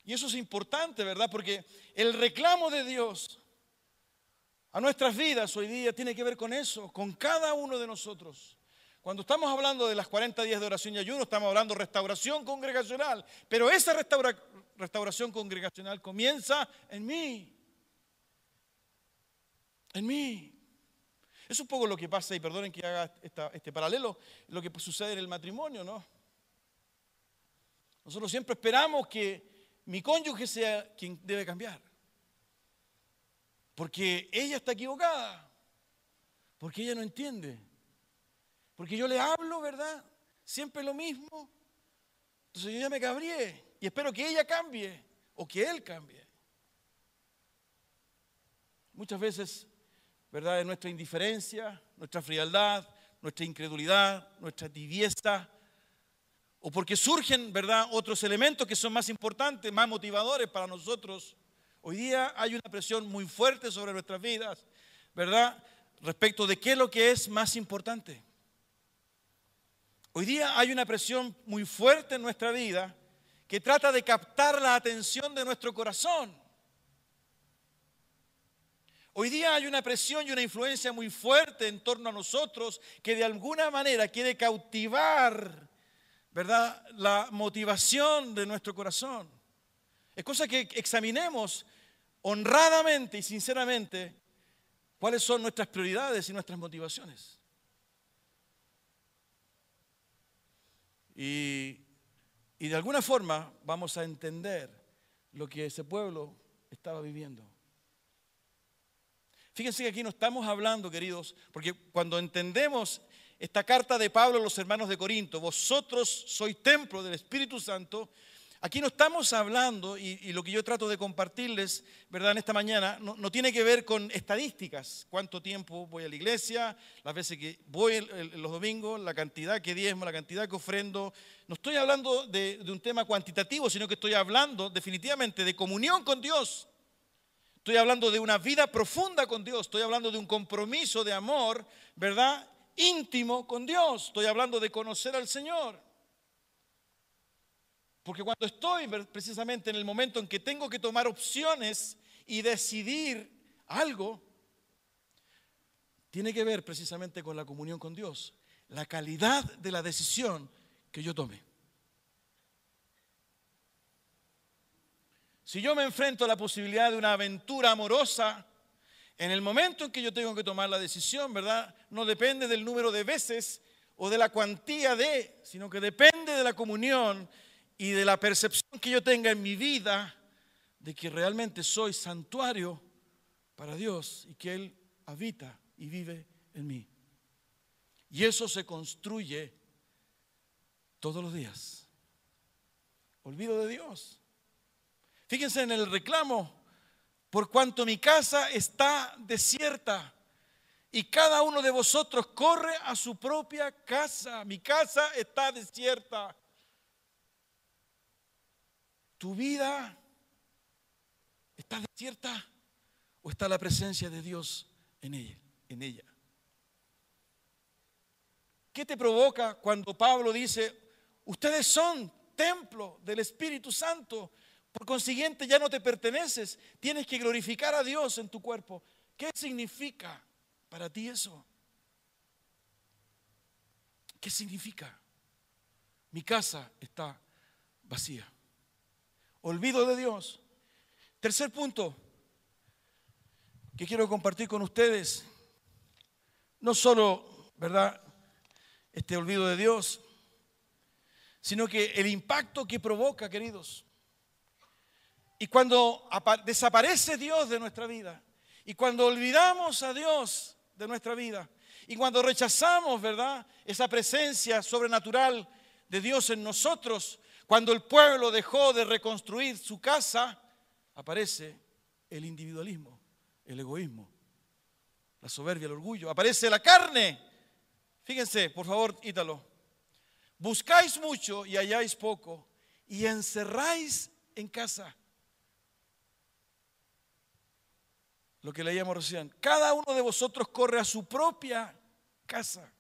Speaker 1: Y eso es importante, ¿verdad?, porque el reclamo de Dios a nuestras vidas hoy día tiene que ver con eso, con cada uno de nosotros. Cuando estamos hablando de las 40 días de oración y ayuno, estamos hablando de restauración congregacional. Pero esa restauración congregacional comienza en mí. En mí. Es un poco lo que pasa, y perdonen que haga este paralelo, lo que sucede en el matrimonio, ¿no? Nosotros siempre esperamos que mi cónyuge sea quien debe cambiar. Porque ella está equivocada. Porque ella no entiende. Porque yo le hablo, ¿verdad? Siempre lo mismo. Entonces yo ya me cabrié y espero que ella cambie o que él cambie. Muchas veces, ¿verdad? Es nuestra indiferencia, nuestra frialdad, nuestra incredulidad, nuestra tibieza, o porque surgen, ¿verdad?, otros elementos que son más importantes, más motivadores para nosotros. Hoy día hay una presión muy fuerte sobre nuestras vidas, ¿verdad?, respecto de qué es lo que es más importante. Hoy día hay una presión muy fuerte en nuestra vida que trata de captar la atención de nuestro corazón. Hoy día hay una presión y una influencia muy fuerte en torno a nosotros que de alguna manera quiere cautivar, ¿verdad?, la motivación de nuestro corazón. Es cosa que examinemos honradamente y sinceramente cuáles son nuestras prioridades y nuestras motivaciones. Y de alguna forma vamos a entender lo que ese pueblo estaba viviendo. Fíjense que aquí no estamos hablando, queridos, porque cuando entendemos esta carta de Pablo a los hermanos de Corinto, vosotros sois templo del Espíritu Santo, aquí no estamos hablando, y lo que yo trato de compartirles, ¿verdad?, en esta mañana, no tiene que ver con estadísticas, cuánto tiempo voy a la iglesia, las veces que voy los domingos, la cantidad que diezmo, la cantidad que ofrendo. No estoy hablando de un tema cuantitativo, sino que estoy hablando definitivamente de comunión con Dios. Estoy hablando de una vida profunda con Dios, estoy hablando de un compromiso de amor, ¿verdad?, íntimo con Dios. Estoy hablando de conocer al Señor. Porque cuando estoy precisamente en el momento en que tengo que tomar opciones y decidir algo, tiene que ver precisamente con la comunión con Dios, la calidad de la decisión que yo tome. Si yo me enfrento a la posibilidad de una aventura amorosa, en el momento en que yo tengo que tomar la decisión, ¿verdad?, no depende del número de veces o de la cuantía de, sino que depende de la comunión y de la percepción que yo tenga en mi vida de que realmente soy santuario para Dios y que Él habita y vive en mí. Y eso se construye todos los días. Olvido de Dios. Fíjense en el reclamo: por cuanto mi casa está desierta y cada uno de vosotros corre a su propia casa. Mi casa está desierta. ¿Tu vida está desierta o está la presencia de Dios en ella? ¿Qué te provoca cuando Pablo dice: ustedes son templo del Espíritu Santo, por consiguiente ya no te perteneces, tienes que glorificar a Dios en tu cuerpo? ¿Qué significa para ti eso? ¿Qué significa? Mi casa está vacía. Olvido de Dios. Tercer punto que quiero compartir con ustedes, no solo, ¿verdad?, este olvido de Dios, sino que el impacto que provoca, queridos. Y cuando desaparece Dios de nuestra vida, y cuando olvidamos a Dios de nuestra vida, y cuando rechazamos, ¿verdad?, esa presencia sobrenatural de Dios en nosotros, cuando el pueblo dejó de reconstruir su casa, aparece el individualismo, el egoísmo, la soberbia, el orgullo, aparece la carne. Fíjense, por favor, Ítalo. Buscáis mucho y halláis poco, y encerráis en casa. Lo que leíamos recién. Cada uno de vosotros corre a su propia casa.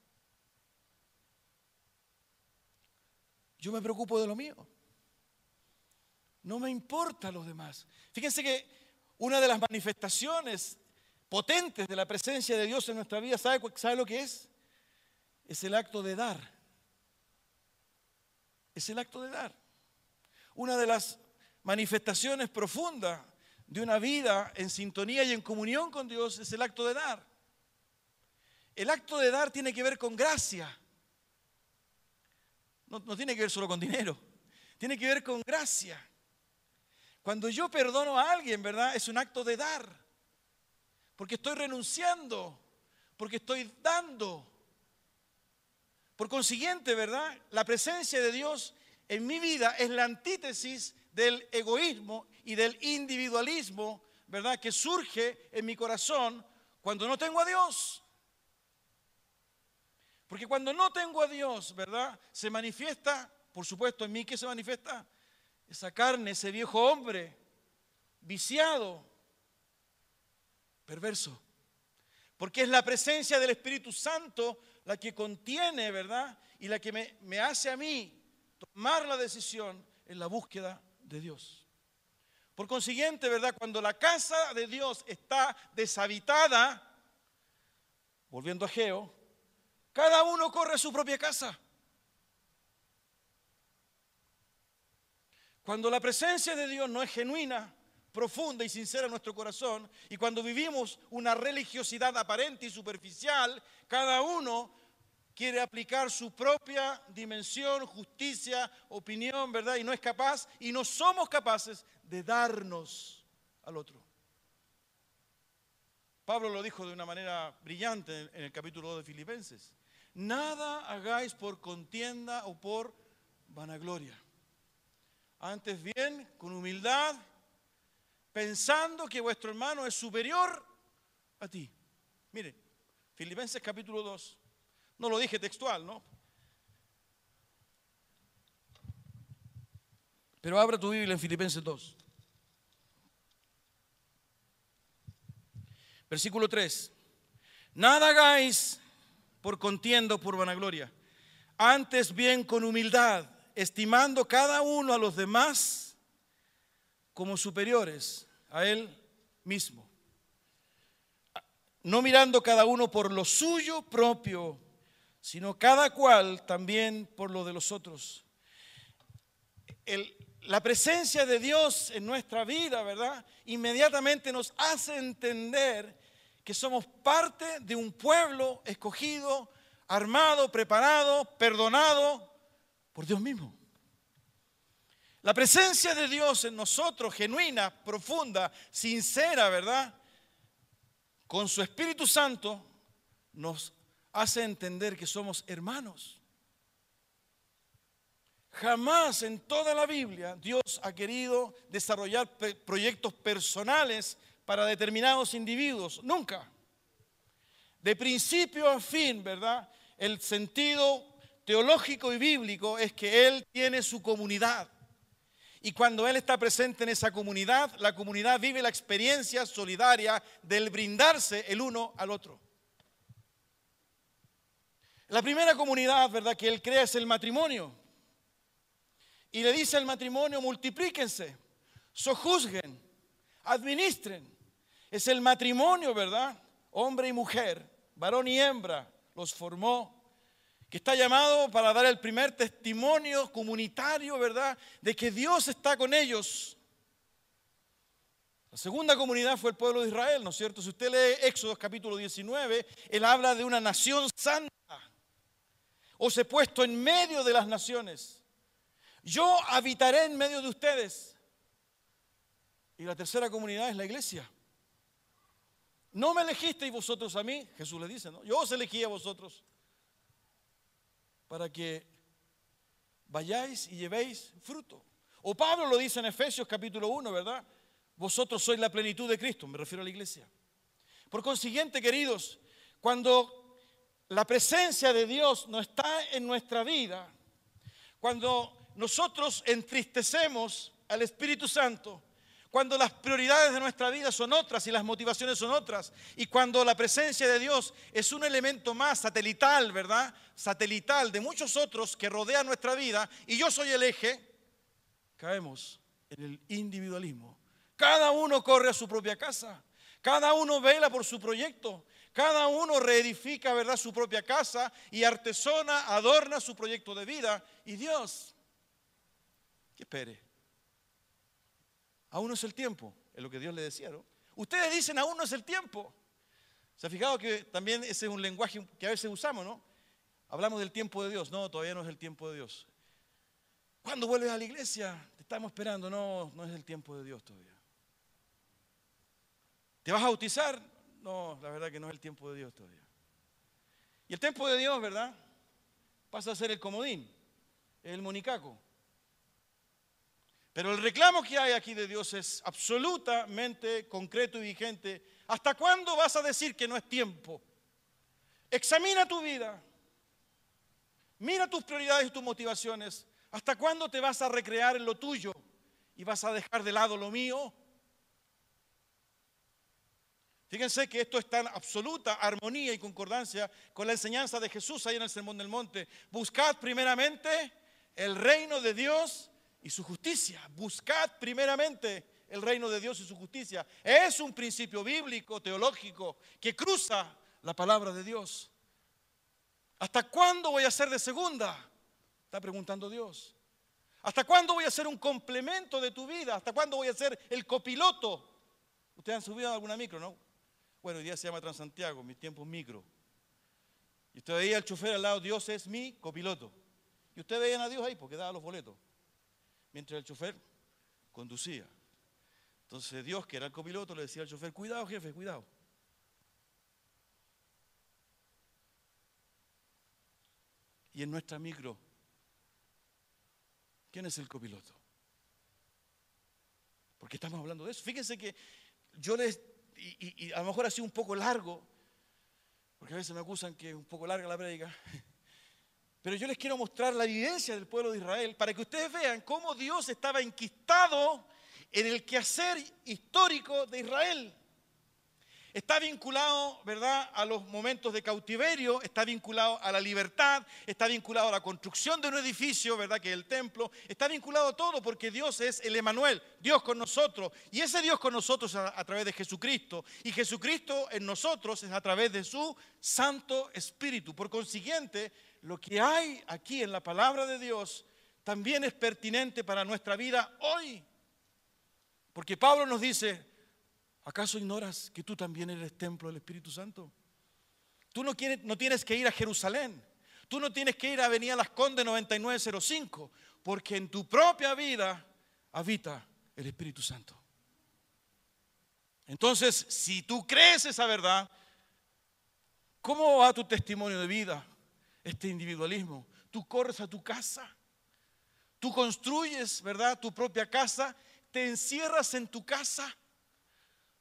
Speaker 1: Yo me preocupo de lo mío. No me importa los demás. Fíjense que una de las manifestaciones potentes de la presencia de Dios en nuestra vida, ¿sabe lo que es? Es el acto de dar. Es el acto de dar. Una de las manifestaciones profundas de una vida en sintonía y en comunión con Dios es el acto de dar. El acto de dar tiene que ver con gracia. No tiene que ver solo con dinero. Tiene que ver con gracia. Cuando yo perdono a alguien, ¿verdad?, es un acto de dar. porque estoy renunciando, porque estoy dando. Por consiguiente, ¿verdad? La presencia de Dios en mi vida es la antítesis del egoísmo y del individualismo, ¿verdad? Que surge en mi corazón cuando no tengo a Dios. Porque cuando no tengo a Dios, ¿verdad? Se manifiesta, por supuesto, en mí, ¿qué se manifiesta? Esa carne, ese viejo hombre, viciado, perverso. Porque es la presencia del Espíritu Santo la que contiene, ¿verdad? Y la que me hace a mí tomar la decisión en la búsqueda de Dios. Por consiguiente, ¿verdad? Cuando la casa de Dios está deshabitada, volviendo a Ageo, cada uno corre a su propia casa. Cuando la presencia de Dios no es genuina, profunda y sincera en nuestro corazón, y cuando vivimos una religiosidad aparente y superficial, cada uno quiere aplicar su propia dimensión, justicia, opinión, ¿verdad? Y no es capaz, y no somos capaces de darnos al otro. Pablo lo dijo de una manera brillante en el capítulo 2 de Filipenses. Nada hagáis por contienda o por vanagloria. Antes bien, con humildad, pensando que vuestro hermano es superior a ti. Mire, Filipenses capítulo 2. No lo dije textual, ¿no? Pero abra tu Biblia en Filipenses 2. Versículo 3. Nada hagáis por contienda o por vanagloria. Antes bien con humildad, estimando cada uno a los demás como superiores a él mismo. No mirando cada uno por lo suyo propio, sino cada cual también por lo de los otros. La presencia de Dios en nuestra vida, ¿verdad? Inmediatamente nos hace entender que somos parte de un pueblo escogido, armado, preparado, perdonado por Dios mismo. La presencia de Dios en nosotros, genuina, profunda, sincera, ¿verdad? Con su Espíritu Santo nos hace entender que somos hermanos. Jamás en toda la Biblia Dios ha querido desarrollar proyectos personales para determinados individuos. Nunca. De principio a fin, ¿verdad? El sentido teológico y bíblico es que Él tiene su comunidad. Y cuando Él está presente en esa comunidad, la comunidad vive la experiencia solidaria del brindarse el uno al otro. La primera comunidad, ¿verdad?, que Él crea es el matrimonio. Y le dice al matrimonio, multiplíquense, sojuzguen, administren. Es el matrimonio, ¿verdad? Hombre y mujer, varón y hembra, los formó. Que está llamado para dar el primer testimonio comunitario, ¿verdad?, de que Dios está con ellos. La segunda comunidad fue el pueblo de Israel, ¿no es cierto? Si usted lee Éxodo capítulo 19, él habla de una nación santa. Os he puesto en medio de las naciones. Yo habitaré en medio de ustedes. Y la tercera comunidad es la iglesia. No me elegisteis vosotros a mí, Jesús le dice, ¿no? Yo os elegí a vosotros para que vayáis y llevéis fruto. O Pablo lo dice en Efesios capítulo 1, ¿verdad? Vosotros sois la plenitud de Cristo, me refiero a la iglesia. Por consiguiente, queridos, cuando la presencia de Dios no está en nuestra vida, cuando nosotros entristecemos al Espíritu Santo, cuando las prioridades de nuestra vida son otras y las motivaciones son otras, y cuando la presencia de Dios es un elemento más satelital, ¿verdad? Satelital de muchos otros que rodean nuestra vida, y yo soy el eje, caemos en el individualismo. Cada uno corre a su propia casa, cada uno vela por su proyecto, cada uno reedifica, ¿verdad?, su propia casa y artesona, adorna su proyecto de vida, y Dios, que espere. Aún no es el tiempo, es lo que Dios le decía, ¿no? Ustedes dicen, aún no es el tiempo. ¿Se ha fijado que también ese es un lenguaje que a veces usamos, ¿no? Hablamos del tiempo de Dios. No, todavía no es el tiempo de Dios. ¿Cuándo vuelves a la iglesia? Te estamos esperando. No, no es el tiempo de Dios todavía. ¿Te vas a bautizar? No, la verdad que no es el tiempo de Dios todavía. Y el tiempo de Dios, ¿verdad?, pasa a ser el comodín, el monicaco. Pero el reclamo que hay aquí de Dios es absolutamente concreto y vigente. ¿Hasta cuándo vas a decir que no es tiempo? Examina tu vida. Mira tus prioridades y tus motivaciones. ¿Hasta cuándo te vas a recrear en lo tuyo y vas a dejar de lado lo mío? Fíjense que esto está en absoluta armonía y concordancia con la enseñanza de Jesús ahí en el Sermón del Monte. Buscad primeramente el reino de Dios y su justicia. Buscad primeramente el reino de Dios y su justicia. Es un principio bíblico, teológico, que cruza la palabra de Dios. ¿Hasta cuándo voy a ser de segunda?, está preguntando Dios. ¿Hasta cuándo voy a ser un complemento de tu vida? ¿Hasta cuándo voy a ser el copiloto? Ustedes han subido a alguna micro, ¿no? Bueno, hoy día se llama Transantiago, mis tiempos micro. Y usted veía al chofer al lado, Dios es mi copiloto. Y ustedes veían a Dios ahí porque daba los boletos, mientras el chofer conducía. Entonces Dios, que era el copiloto, le decía al chofer, cuidado jefe, cuidado. Y en nuestra micro, ¿quién es el copiloto? Porque estamos hablando de eso. Fíjense que yo les, y a lo mejor ha sido un poco largo, porque a veces me acusan que es un poco larga la prédica, pero yo les quiero mostrar la evidencia del pueblo de Israel para que ustedes vean cómo Dios estaba enquistado en el quehacer histórico de Israel. Está vinculado, ¿verdad?, a los momentos de cautiverio, está vinculado a la libertad, está vinculado a la construcción de un edificio, ¿verdad?, que es el templo, está vinculado a todo porque Dios es el Emanuel, Dios con nosotros, y ese Dios con nosotros es a través de Jesucristo, y Jesucristo en nosotros es a través de su Santo Espíritu. Por consiguiente, lo que hay aquí en la palabra de Dios también es pertinente para nuestra vida hoy, porque Pablo nos dice, ¿acaso ignoras que tú también eres templo del Espíritu Santo? Tú no tienes que ir a Jerusalén. Tú no tienes que ir a Avenida Las Condes 9905, porque en tu propia vida habita el Espíritu Santo. Entonces, si tú crees esa verdad, ¿cómo va tu testimonio de vida? Este individualismo. Tú corres a tu casa. Tú construyes, ¿verdad?, tu propia casa. Te encierras en tu casa.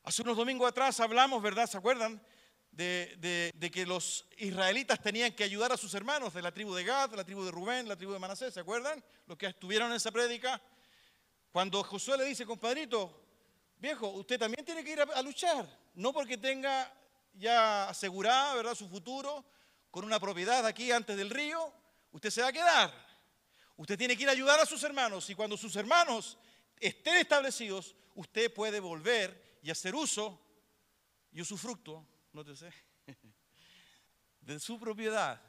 Speaker 1: Hace unos domingos atrás hablamos, ¿verdad? ¿Se acuerdan? De que los israelitas tenían que ayudar a sus hermanos de la tribu de Gad, de la tribu de Rubén, la tribu de Manasés. ¿Se acuerdan? Los que estuvieron en esa prédica. Cuando Josué le dice, compadrito, viejo, usted también tiene que ir a luchar. No porque tenga ya asegurada, ¿verdad?, su futuro con una propiedad aquí antes del río. Usted se va a quedar. Usted tiene que ir a ayudar a sus hermanos. Y cuando sus hermanos estén establecidos, usted puede volver y hacer uso y usufructo, nótese, de su propiedad.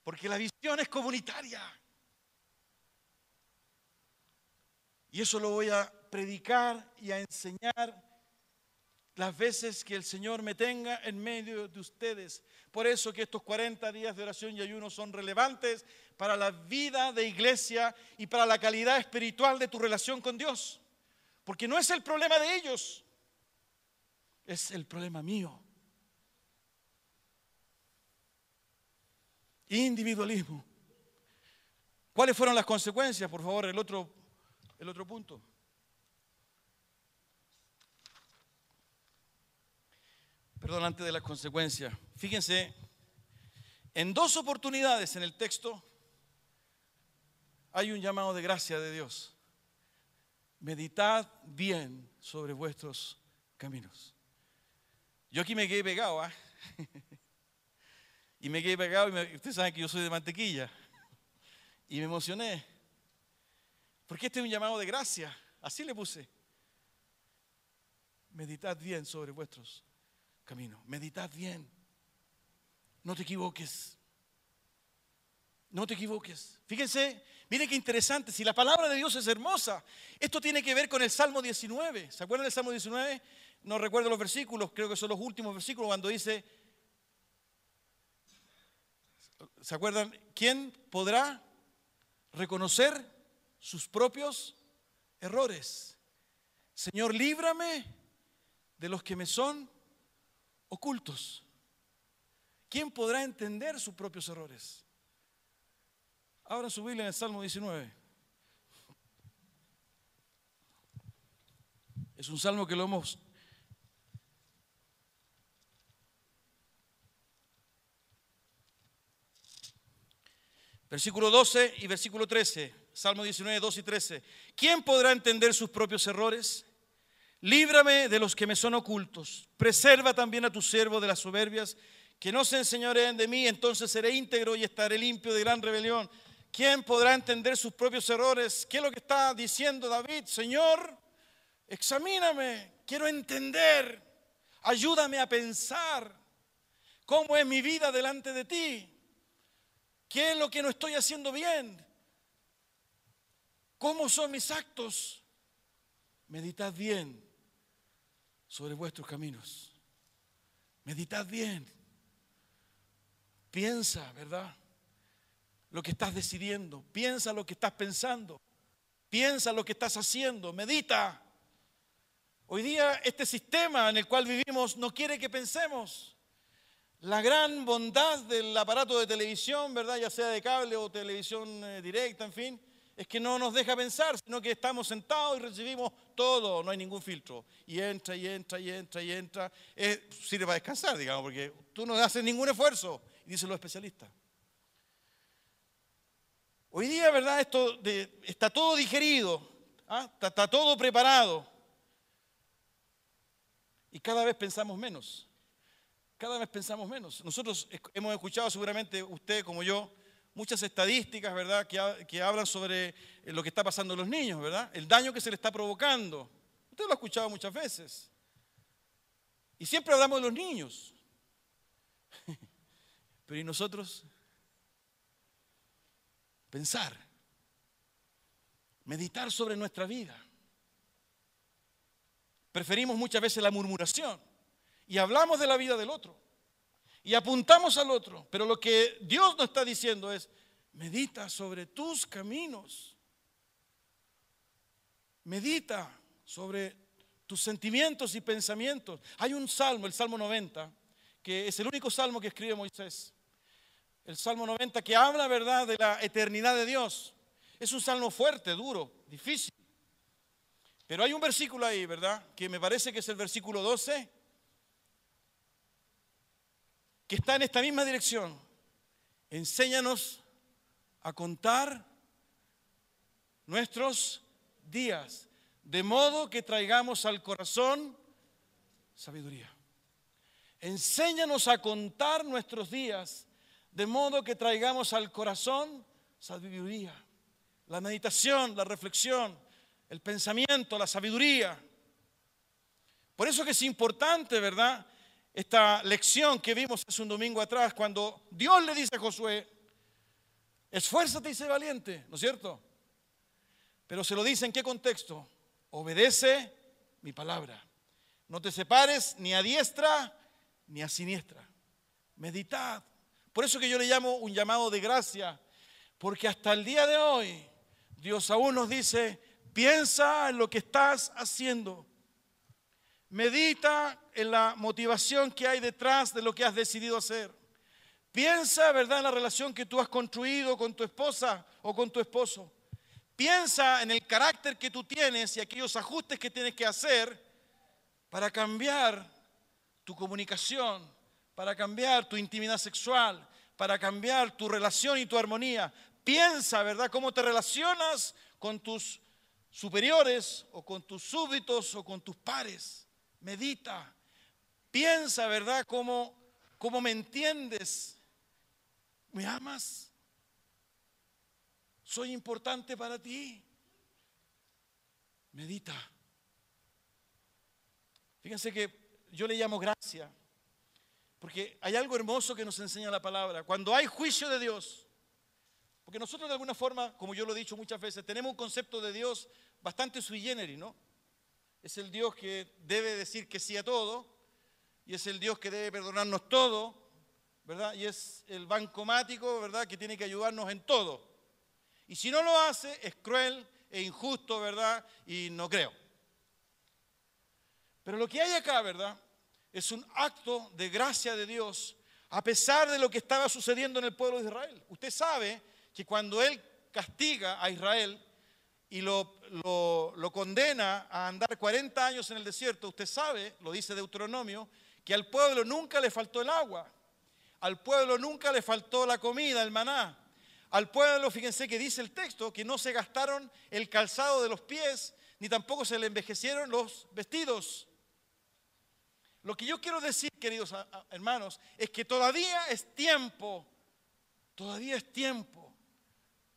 Speaker 1: Porque la visión es comunitaria. Y eso lo voy a predicar y a enseñar las veces que el Señor me tenga en medio de ustedes. Por eso que estos 40 días de oración y ayuno son relevantes para la vida de iglesia y para la calidad espiritual de tu relación con Dios. Porque no es el problema de ellos, es el problema mío. Individualismo. ¿Cuáles fueron las consecuencias? Por favor, el otro punto. Perdón, antes de las consecuencias. Fíjense, en dos oportunidades en el texto hay un llamado de gracia de Dios. Meditad bien sobre vuestros caminos. Yo aquí me quedé pegado, ¿ah? Y me quedé pegado, y ustedes saben que yo soy de mantequilla. Y me emocioné. Porque este es un llamado de gracia. Así le puse. Meditad bien sobre vuestros caminos. Meditad bien. No te equivoques. No te equivoques. Fíjense, miren qué interesante. Si la palabra de Dios es hermosa, esto tiene que ver con el Salmo 19. ¿Se acuerdan del Salmo 19? No recuerdo los versículos, creo que son los últimos versículos cuando dice, ¿se acuerdan? ¿Quién podrá reconocer sus propios errores? Señor, líbrame de los que me son ocultos. ¿Quién podrá entender sus propios errores? Abran su Biblia en el Salmo 19. Es un salmo que lo hemos versículo 12 y versículo 13, Salmo 19, 2 y 13. ¿Quién podrá entender sus propios errores? Líbrame de los que me son ocultos. Preserva también a tu siervo de las soberbias, que no se enseñoreen de mí, entonces seré íntegro y estaré limpio de gran rebelión. ¿Quién podrá entender sus propios errores? ¿Qué es lo que está diciendo David? Señor, examíname, quiero entender, ayúdame a pensar cómo es mi vida delante de ti. ¿Qué es lo que no estoy haciendo bien? ¿Cómo son mis actos? Meditad bien sobre vuestros caminos. Meditad bien. Piensa, ¿verdad? Lo que estás decidiendo. Piensa lo que estás pensando. Piensa lo que estás haciendo. Medita. Hoy día este sistema en el cual vivimos no quiere que pensemos. La gran bondad del aparato de televisión, ¿verdad? Ya sea de cable o televisión directa, en fin, es que no nos deja pensar, sino que estamos sentados y recibimos todo, no hay ningún filtro. Y entra, y entra, y entra, y entra. Sirve para descansar, digamos, porque tú no haces ningún esfuerzo, y dicen los especialistas. Hoy día, ¿verdad? Está todo digerido, ¿ah? Está todo preparado. Y cada vez pensamos menos. Cada vez pensamos menos. Nosotros hemos escuchado, seguramente usted como yo, muchas estadísticas, ¿verdad?, que hablan sobre lo que está pasando a los niños, ¿verdad? El daño que se le está provocando. Usted lo ha escuchado muchas veces. Y siempre hablamos de los niños. Pero ¿y nosotros? Pensar. Meditar sobre nuestra vida. Preferimos muchas veces la murmuración. Y hablamos de la vida del otro. Y apuntamos al otro. Pero lo que Dios nos está diciendo es, medita sobre tus caminos. Medita sobre tus sentimientos y pensamientos. Hay un salmo, el Salmo 90, que es el único salmo que escribe Moisés. El Salmo 90 que habla, ¿verdad?, de la eternidad de Dios. Es un salmo fuerte, duro, difícil. Pero hay un versículo ahí, ¿verdad?, que me parece que es el versículo 12, que está en esta misma dirección. Enséñanos a contar nuestros días, de modo que traigamos al corazón sabiduría. Enséñanos a contar nuestros días, de modo que traigamos al corazón sabiduría. La meditación, la reflexión, el pensamiento, la sabiduría. Por eso que es importante, ¿verdad?, esta lección que vimos hace un domingo atrás, cuando Dios le dice a Josué, esfuérzate y sé valiente, ¿no es cierto? Pero se lo dice ¿en qué contexto? Obedece mi palabra. No te separes ni a diestra ni a siniestra. Meditad. Por eso que yo le llamo un llamado de gracia, porque hasta el día de hoy Dios aún nos dice, piensa en lo que estás haciendo. Medita en la motivación que hay detrás de lo que has decidido hacer. Piensa, ¿verdad?, en la relación que tú has construido con tu esposa o con tu esposo. Piensa en el carácter que tú tienes y aquellos ajustes que tienes que hacer para cambiar tu comunicación, para cambiar tu intimidad sexual, para cambiar tu relación y tu armonía. Piensa, ¿verdad?, cómo te relacionas con tus superiores o con tus súbditos o con tus pares. Medita, piensa, ¿verdad?, cómo me entiendes. ¿Me amas? ¿Soy importante para ti? Medita. Fíjense que yo le llamo gracia, porque hay algo hermoso que nos enseña la palabra. Cuando hay juicio de Dios, porque nosotros de alguna forma, como yo lo he dicho muchas veces, tenemos un concepto de Dios bastante sui generis, ¿no? Es el Dios que debe decir que sí a todo, y es el Dios que debe perdonarnos todo, ¿verdad? Y es el bancomático, ¿verdad?, que tiene que ayudarnos en todo. Y si no lo hace, es cruel e injusto, ¿verdad? Y no creo. Pero lo que hay acá, ¿verdad?, es un acto de gracia de Dios a pesar de lo que estaba sucediendo en el pueblo de Israel. Usted sabe que cuando Él castiga a Israel y lo condena a andar 40 años en el desierto, usted sabe, lo dice Deuteronomio, que al pueblo nunca le faltó el agua, al pueblo nunca le faltó la comida, el maná. Al pueblo, fíjense que dice el texto, que no se gastaron el calzado de los pies, ni tampoco se le envejecieron los vestidos. Lo que yo quiero decir, queridos hermanos, es que todavía es tiempo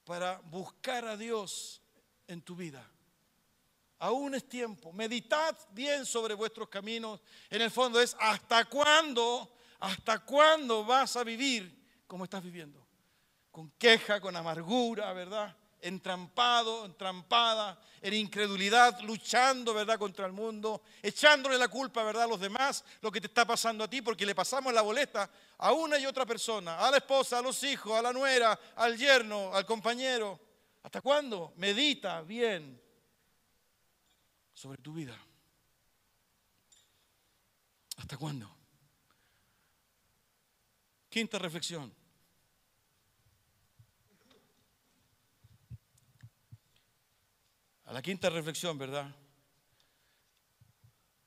Speaker 1: para buscar a Dios en tu vida. Aún es tiempo. Meditad bien sobre vuestros caminos. En el fondo es ¿hasta cuándo vas a vivir como estás viviendo? Con queja, con amargura, ¿verdad? Entrampado, entrampada, en incredulidad, luchando, ¿verdad?, contra el mundo, echándole la culpa, ¿verdad?, a los demás, lo que te está pasando a ti, porque le pasamos la boleta a una y otra persona, a la esposa, a los hijos, a la nuera, al yerno, al compañero. ¿Hasta cuándo? Medita bien sobre tu vida. ¿Hasta cuándo? Quinta reflexión. A la quinta reflexión, ¿verdad?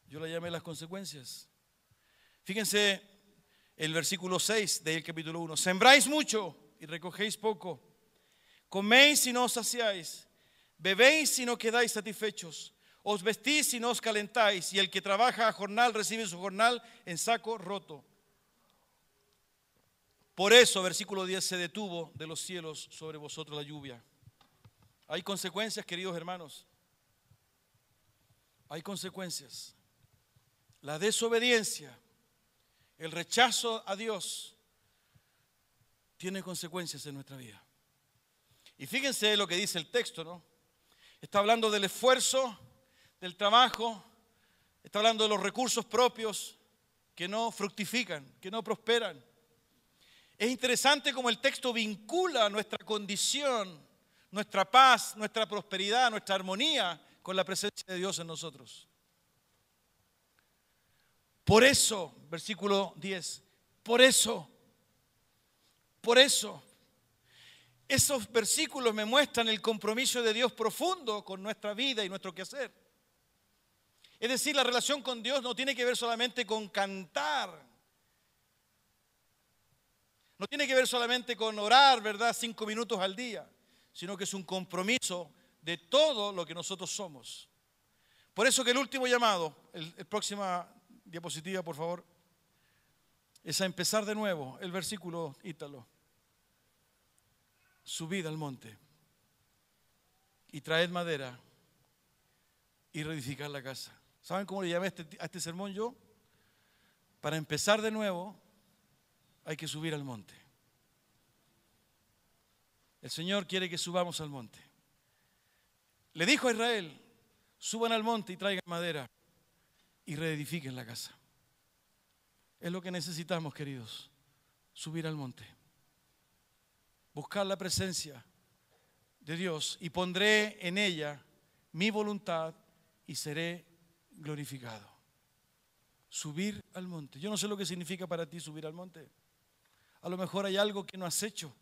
Speaker 1: Yo la llamé las consecuencias. Fíjense el versículo 6 del capítulo 1. Sembráis mucho y recogéis poco. Coméis y no os saciáis. Bebéis y no quedáis satisfechos. Os vestís y no os calentáis. Y el que trabaja a jornal recibe su jornal en saco roto. Por eso, versículo 10, se detuvo de los cielos sobre vosotros la lluvia. Hay consecuencias, queridos hermanos. Hay consecuencias. La desobediencia, el rechazo a Dios, tiene consecuencias en nuestra vida. Y fíjense lo que dice el texto, ¿no? Está hablando del esfuerzo, del trabajo, está hablando de los recursos propios que no fructifican, que no prosperan. Es interesante cómo el texto vincula nuestra condición, nuestra paz, nuestra prosperidad, nuestra armonía con la presencia de Dios en nosotros. Por eso, versículo 10, por eso, esos versículos me muestran el compromiso de Dios profundo con nuestra vida y nuestro quehacer. Es decir, la relación con Dios no tiene que ver solamente con cantar, no tiene que ver solamente con orar, ¿verdad?, 5 minutos al día, sino que es un compromiso de todo lo que nosotros somos. Por eso que el último llamado, el próxima diapositiva, por favor, es a empezar de nuevo el versículo Ítalo. Subid al monte y traed madera y reedificar la casa. ¿Saben cómo le llamé a este sermón yo? Para empezar de nuevo hay que subir al monte. El Señor quiere que subamos al monte. Le dijo a Israel, suban al monte y traigan madera y reedifiquen la casa. Es lo que necesitamos, queridos, subir al monte. Buscar la presencia de Dios y pondré en ella mi voluntad y seré glorificado. Subir al monte. Yo no sé lo que significa para ti subir al monte. A lo mejor hay algo que no has hecho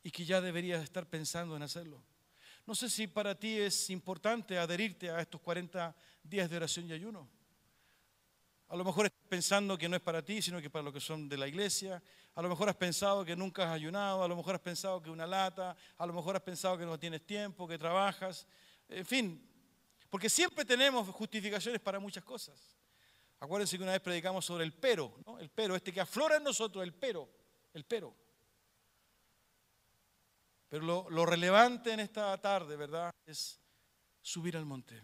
Speaker 1: y que ya deberías estar pensando en hacerlo. No sé si para ti es importante adherirte a estos 40 días de oración y ayuno. A lo mejor estás pensando que no es para ti, sino que es para los que son de la iglesia. A lo mejor has pensado que nunca has ayunado, a lo mejor has pensado que una lata, a lo mejor has pensado que no tienes tiempo, que trabajas. En fin, porque siempre tenemos justificaciones para muchas cosas. Acuérdense que una vez predicamos sobre el pero, ¿no? El pero, que aflora en nosotros, el pero. Pero lo relevante en esta tarde, ¿verdad?, es subir al monte.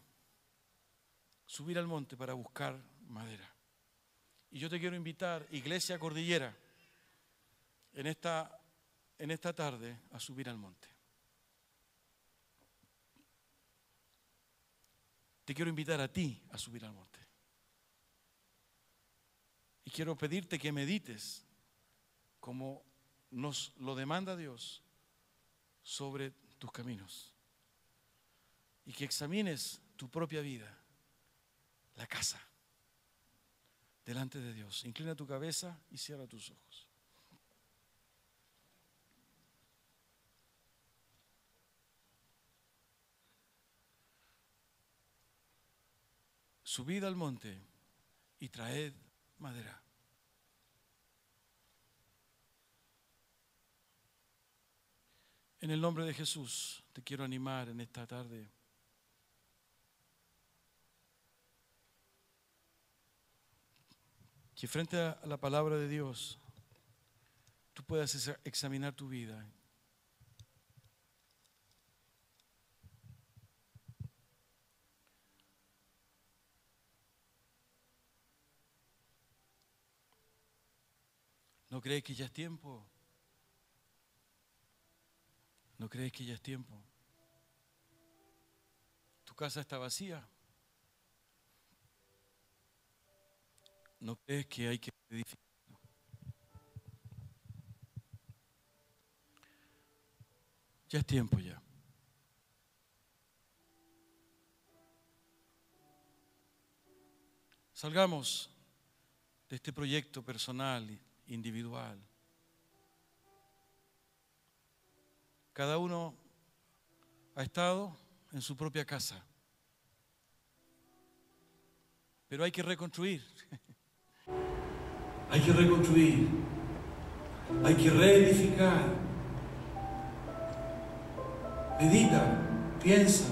Speaker 1: Subir al monte para buscar madera. Y yo te quiero invitar, Iglesia Cordillera, en esta tarde a subir al monte. Te quiero invitar a ti a subir al monte. Y quiero pedirte que medites, como nos lo demanda Dios, sobre tus caminos. Y que examines tu propia vida, la casa. delante de Dios. Inclina tu cabeza y cierra tus ojos. Subid al monte y traed madera. En el nombre de Jesús te quiero animar en esta tarde. Que frente a la palabra de Dios tú puedas examinar tu vida. ¿No crees que ya es tiempo? ¿No crees que ya es tiempo? ¿Tu casa está vacía? ¿No crees que hay que edificar? Ya es tiempo ya. Salgamos de este proyecto personal, individual. Cada uno ha estado en su propia casa, pero hay que reconstruir. Hay que reconstruir, hay que reedificar. Medita, piensa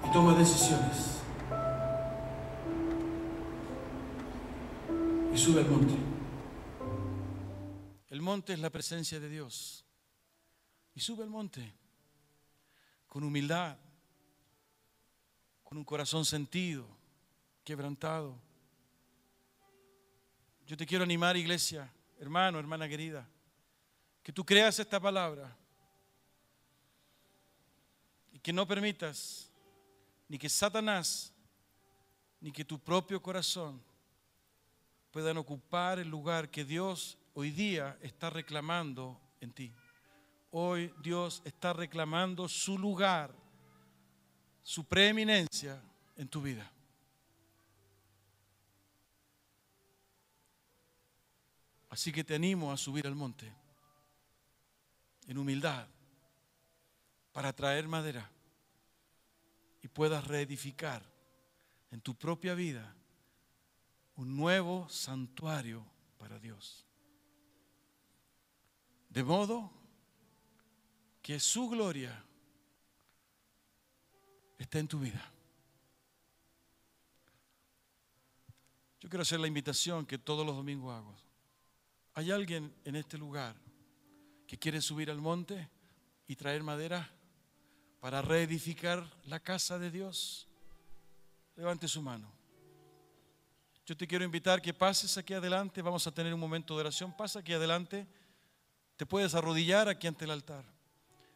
Speaker 1: y toma decisiones. Y sube al monte. El monte es la presencia de Dios. Y sube al monte con humildad, con un corazón sentido, quebrantado. Yo te quiero animar, iglesia, hermano, hermana querida, que tú creas esta palabra y que no permitas ni que Satanás ni que tu propio corazón puedan ocupar el lugar que Dios hoy día está reclamando en ti. Hoy Dios está reclamando su lugar, su preeminencia en tu vida. Así que te animo a subir al monte en humildad para traer madera y puedas reedificar en tu propia vida un nuevo santuario para Dios. De modo que su gloria esté en tu vida. Yo quiero hacer la invitación que todos los domingos hago. ¿Hay alguien en este lugar que quiere subir al monte y traer madera para reedificar la casa de Dios? Levante su mano. Yo te quiero invitar que pases aquí adelante. Vamos a tener un momento de oración. Pasa aquí adelante. Te puedes arrodillar aquí ante el altar.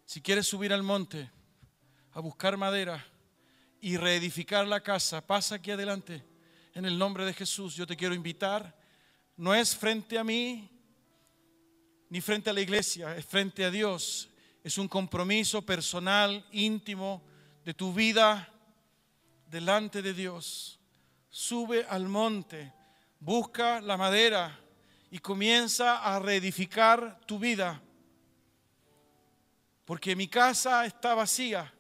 Speaker 1: Si quieres subir al monte a buscar madera y reedificar la casa, pasa aquí adelante. En el nombre de Jesús, yo te quiero invitar. No es frente a mí ni frente a la iglesia, es frente a Dios. Es un compromiso personal, íntimo de tu vida delante de Dios. Sube al monte, busca la madera y comienza a reedificar tu vida. Porque mi casa está vacía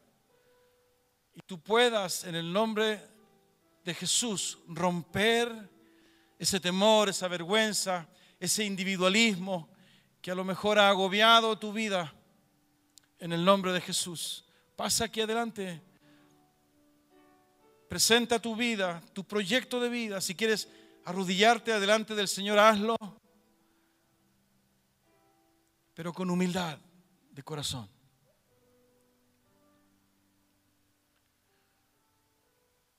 Speaker 1: y tú puedas en el nombre de Jesús romper ese temor, esa vergüenza, ese individualismo que a lo mejor ha agobiado tu vida. En el nombre de Jesús, pasa aquí adelante. Presenta tu vida, tu proyecto de vida. Si quieres arrodillarte delante del Señor, hazlo, pero con humildad de corazón.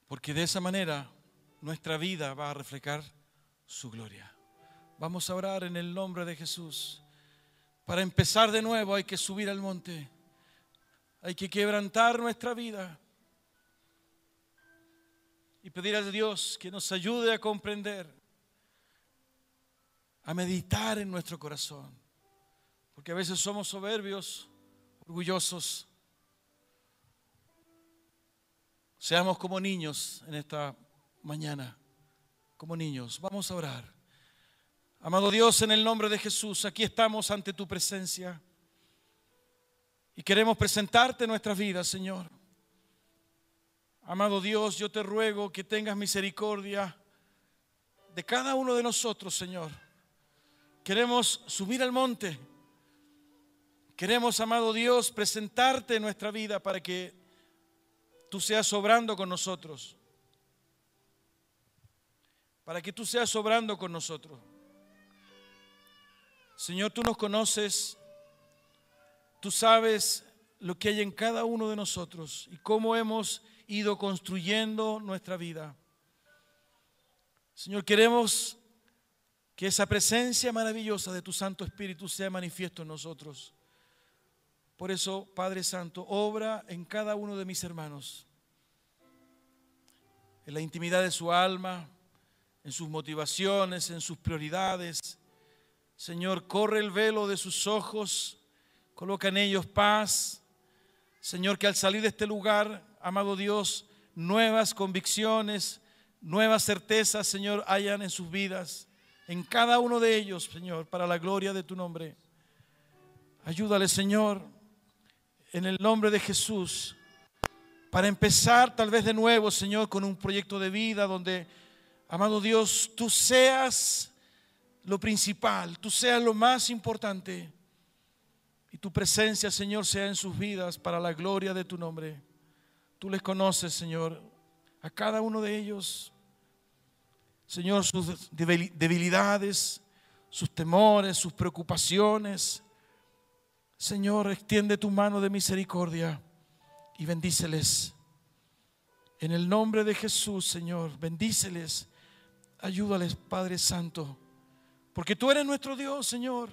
Speaker 1: Porque de esa manera nuestra vida va a reflejar su gloria. Vamos a orar en el nombre de Jesús. Para empezar de nuevo hay que subir al monte. Hay que quebrantar nuestra vida y pedir a Dios que nos ayude a comprender, a meditar en nuestro corazón. Porque a veces somos soberbios, orgullosos. Seamos como niños en esta mañana. como niños. Vamos a orar. Amado Dios, en el nombre de Jesús, aquí estamos ante tu presencia y queremos presentarte nuestras vidas, Señor. Amado Dios, yo te ruego que tengas misericordia de cada uno de nosotros, Señor. Queremos subir al monte. Queremos, amado Dios, presentarte nuestra vida para que tú seas obrando con nosotros. Para que tú seas obrando con nosotros. Señor, tú nos conoces, tú sabes lo que hay en cada uno de nosotros y cómo hemos ido construyendo nuestra vida. Señor, queremos que esa presencia maravillosa de tu Santo Espíritu sea manifiesto en nosotros. Por eso, Padre Santo, obra en cada uno de mis hermanos, en la intimidad de su alma, en sus motivaciones, en sus prioridades. Señor, corre el velo de sus ojos, coloca en ellos paz. Señor, que al salir de este lugar, amado Dios, nuevas convicciones, nuevas certezas, Señor, hayan en sus vidas, en cada uno de ellos, Señor, para la gloria de tu nombre. Ayúdale, Señor, en el nombre de Jesús, para empezar tal vez de nuevo, Señor, con un proyecto de vida donde, amado Dios, tú seas lo principal, tú seas lo más importante y tu presencia, Señor, sea en sus vidas para la gloria de tu nombre. Tú les conoces, Señor, a cada uno de ellos, Señor, sus debilidades, sus temores, sus preocupaciones. Señor, extiende tu mano de misericordia y bendíceles. En el nombre de Jesús, Señor, bendíceles, ayúdales, Padre Santo. Porque tú eres nuestro Dios, Señor,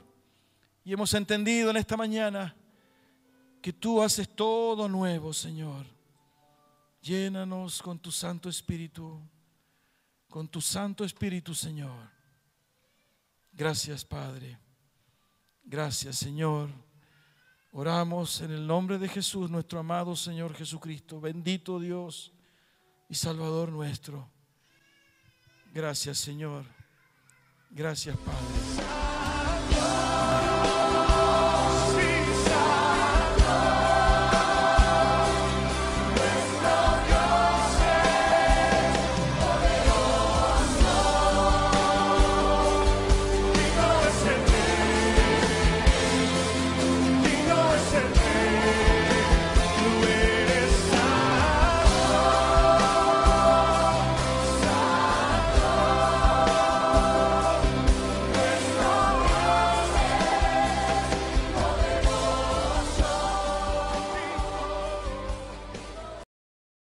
Speaker 1: y hemos entendido en esta mañana que tú haces todo nuevo, Señor. Llénanos con tu Santo Espíritu, Señor. Gracias, Padre. Gracias, Señor. Oramos en el nombre de Jesús, nuestro amado Señor Jesucristo, bendito Dios y Salvador nuestro. Gracias, Señor. Gracias, Padre.